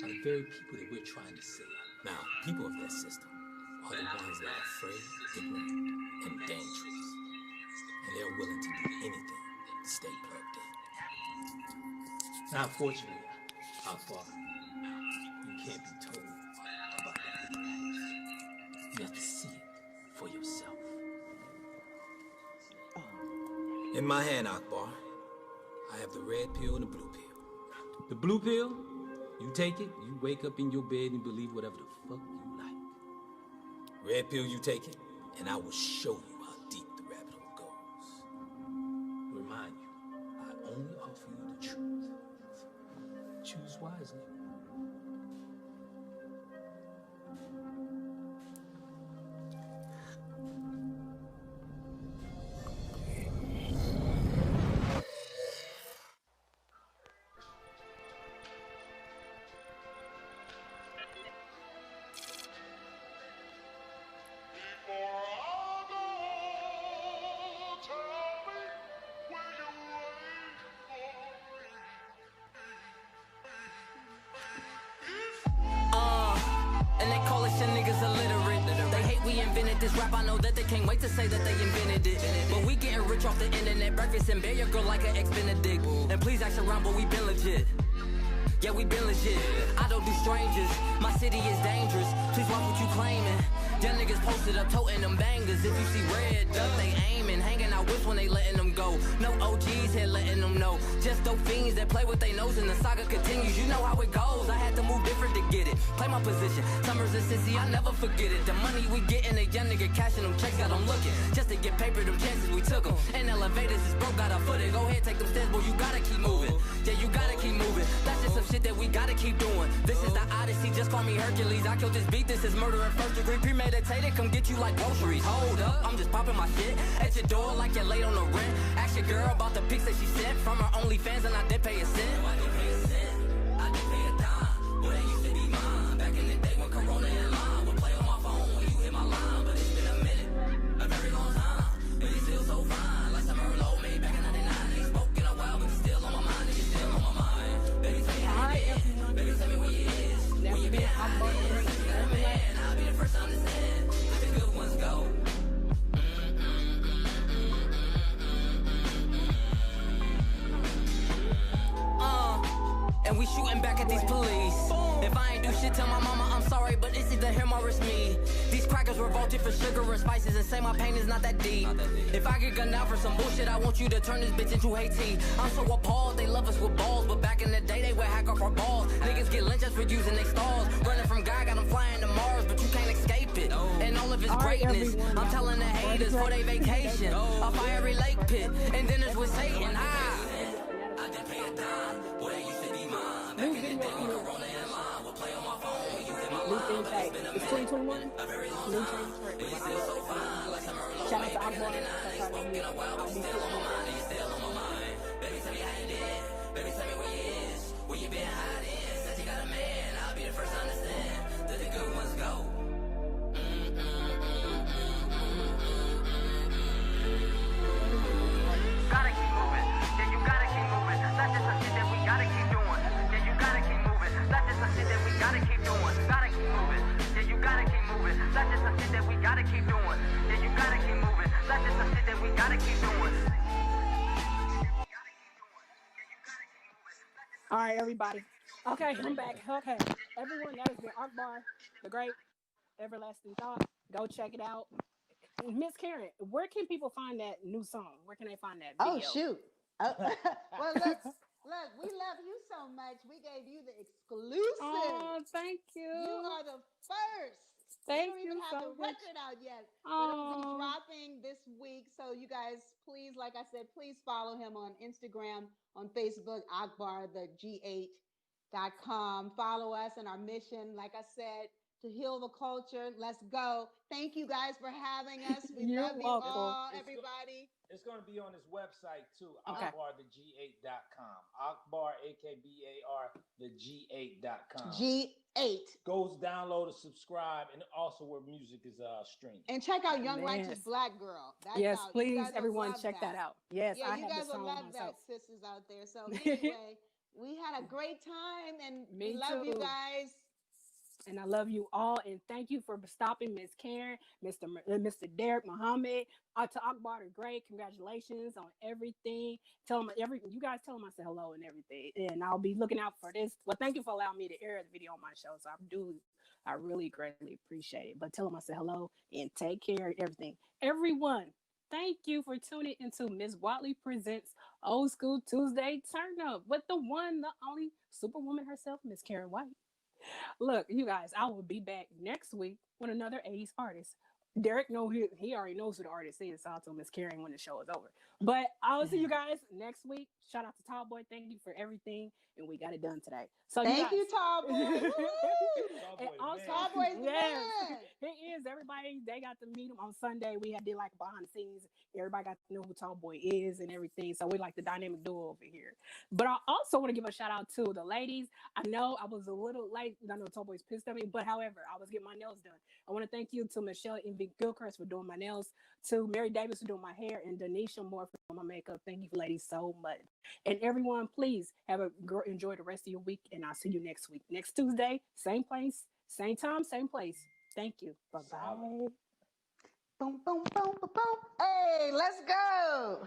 Speaker 6: are the very people that we're trying to save. Now, people of that system are the ones that are afraid, ignorant, and dangerous. And they're willing to do anything to stay plugged in. Now, unfortunately, Akbar, you can't be told about the apparatus. You have to see it for yourself. In my hand, Akbar, I have the red pill and the blue pill. The blue pill, you take it, you wake up in your bed and believe whatever the fuck you like. Red pill, you take it, and I will show you how deep the rabbit hole goes. Remind you, I only offer you the truth. Choose wisely.
Speaker 7: this rap, I know that they can't wait to say that they invented it. But we getting rich off the internet, breakfast and bed your girl like an ex-Benedict. And please ask around, but we been legit. Yeah, we been legit. I don't do strangers. My city is dangerous. Please watch what you claiming. Young niggas posted up, toting them bangers. If you see red duck, they aiming. Hanging out with when they letting them go. No OGs here letting them know. Just dope fiends that play with their nose and the saga continues. You know how it goes. I had to move different to get it. Play my position. Summers and Sissy, I never forget it. The money we getting, a young nigga cashing them checks, got them looking. Just to get paper, them chances we took them. And elevators is broke, got a footing. Go ahead, take them stairs, boy, you gotta keep moving. Yeah, you gotta keep moving. That's just some shit that we gotta keep doing. This is the Odyssey, just call me Hercules. I killed this beat, this is murder at first degree. Premeditated, come get you like groceries. Hold up, I'm just popping my shit at your door like you're late on the rent. Ask your girl about the pics that she sent from her OnlyFans and I did pay a cent. I did pay a cent, I did pay a dime. Boy, that used to be mine. Back in the day when Corona and line would play on my phone when you hit my line. But it's been a minute, a very long time. But it's still so fine, like summer low made back in 99. Ain't spoken a while, but it's still on my mind. It's still on my mind. Baby, tell me how you been. Baby, tell me where you is. Where you been hiding? Since you got a man, I'll be the first to understand. Let the good ones go. And we shooting back at these police. If I ain't do shit, tell my mama I'm sorry, but it's either him or it's me. These crackers revolted for sugar and spices and say my pain is not that deep. If I get gunned out for some bullshit, I want you to turn this bitch into Haiti. I'm so appalled, they love us with balls, but back in the day they would hack off our balls. Niggas get lynched just for using their stalls. Running from God, got them flying to Mars, but you can't escape it. And all of its greatness, I'm telling the haters for their vacation. A fiery lake pit, and dinners with Satan. I didn't pay a dime. Boy, that used to be mine. Back in the day when Corona and line would play on my phone when you hit my line. But it's been a minute, a very long time. But it's still so fine, like summer low made back in 99. Ain't spoken a while, but it's still on my mind. And it's still on my mind. Baby, tell me how you did. Baby, tell me where you is. Where you been hiding? Since you got a man, I'll be the first to understand. Let the good ones go. Gotta keep moving. Yeah, you gotta keep moving. That's just some shit that we gotta keep doing. Yeah, you gotta keep moving. That's just some shit that we gotta keep doing. Gotta keep moving. Yeah, you gotta keep moving. That's just some shit that we gotta keep doing. Yeah, you gotta keep moving. That's just some shit that we gotta keep doing.
Speaker 1: All right, everybody. Okay, I'm back. Okay, everyone, that has been Akbar, the great everlasting thought. Go check it out. Miss Karyn, where can people find that new song? Where can they find that video?
Speaker 2: Oh, shoot. Well, look, we love you so much. We gave you the exclusive.
Speaker 1: Oh, thank you.
Speaker 2: You are the first.
Speaker 1: Thank
Speaker 2: we don't even
Speaker 1: you
Speaker 2: have
Speaker 1: so
Speaker 2: the
Speaker 1: much.
Speaker 2: record out yet. But it will be dropping this week. So you guys, please, like I said, please follow him on Instagram, on Facebook, Akbar, the G8.com. Follow us in our mission, like I said, to heal the culture. Let's go. Thank you guys for having us. We love you all, everybody.
Speaker 3: It's going to be on his website too,
Speaker 1: Okay.
Speaker 3: AkbarTheG8.com. Akbar, AKBAR, the G8.com.
Speaker 2: G8.
Speaker 3: Go download and subscribe, and also where music is streamed.
Speaker 2: And check out Young Righteous Black Girl. That's
Speaker 1: yes,
Speaker 2: out.
Speaker 1: please, everyone, check that out. Yes,
Speaker 2: yeah,
Speaker 1: I
Speaker 2: you
Speaker 1: have
Speaker 2: guys
Speaker 1: the song
Speaker 2: will love
Speaker 1: myself.
Speaker 2: that, sisters out there. So anyway, we had a great time, and we love you guys.
Speaker 1: And I love you all. And thank you for stopping, Miss Karyn, Mr. Derek Muhammad, to Akbar the Great. Congratulations on everything. You guys tell him I said hello and everything. And I'll be looking out for this. Well, thank you for allowing me to air the video on my show. So I really greatly appreciate it. But tell him I said hello and take care of everything. Everyone, thank you for tuning into Miss Watley Presents Old School Tuesday Turn Up with the one, the only Superwoman herself, Miss Karyn White. Look, you guys, I will be back next week with another 80s artist. Derek, he already knows who the artist is, so I'll tell Miss Karyn when the show is over. But I'll see you guys next week. Shout out to Tall Boy. Thank you for everything, and we got it done today. So
Speaker 2: thank you, Tall Boy.
Speaker 1: And also,
Speaker 2: Tall Boy's the man.
Speaker 1: He is. Everybody, they got to meet him on Sunday. We did like behind the scenes. Everybody got to know who Tall Boy is and everything. So we like the dynamic duo over here. But I also want to give a shout out to the ladies. I know I was a little late. I know Tall Boy's pissed at me, but however, I was getting my nails done. I want to thank you to Michelle Envy Gilchrist for doing my nails, to Mary Davis for doing my hair, and Denisha Moore for doing my makeup. Thank you, ladies, so much. And everyone, please enjoy the rest of your week, and I'll see you next week. Next Tuesday, same place, same time, same place. Thank you. Bye-bye.
Speaker 2: Boom, boom, boom, boom, boom. Hey, let's go.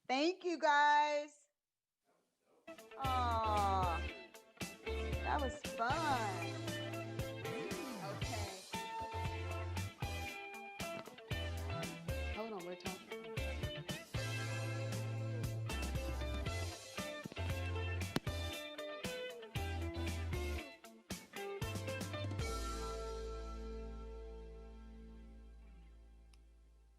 Speaker 2: Thank you, guys. Oh, that was fun.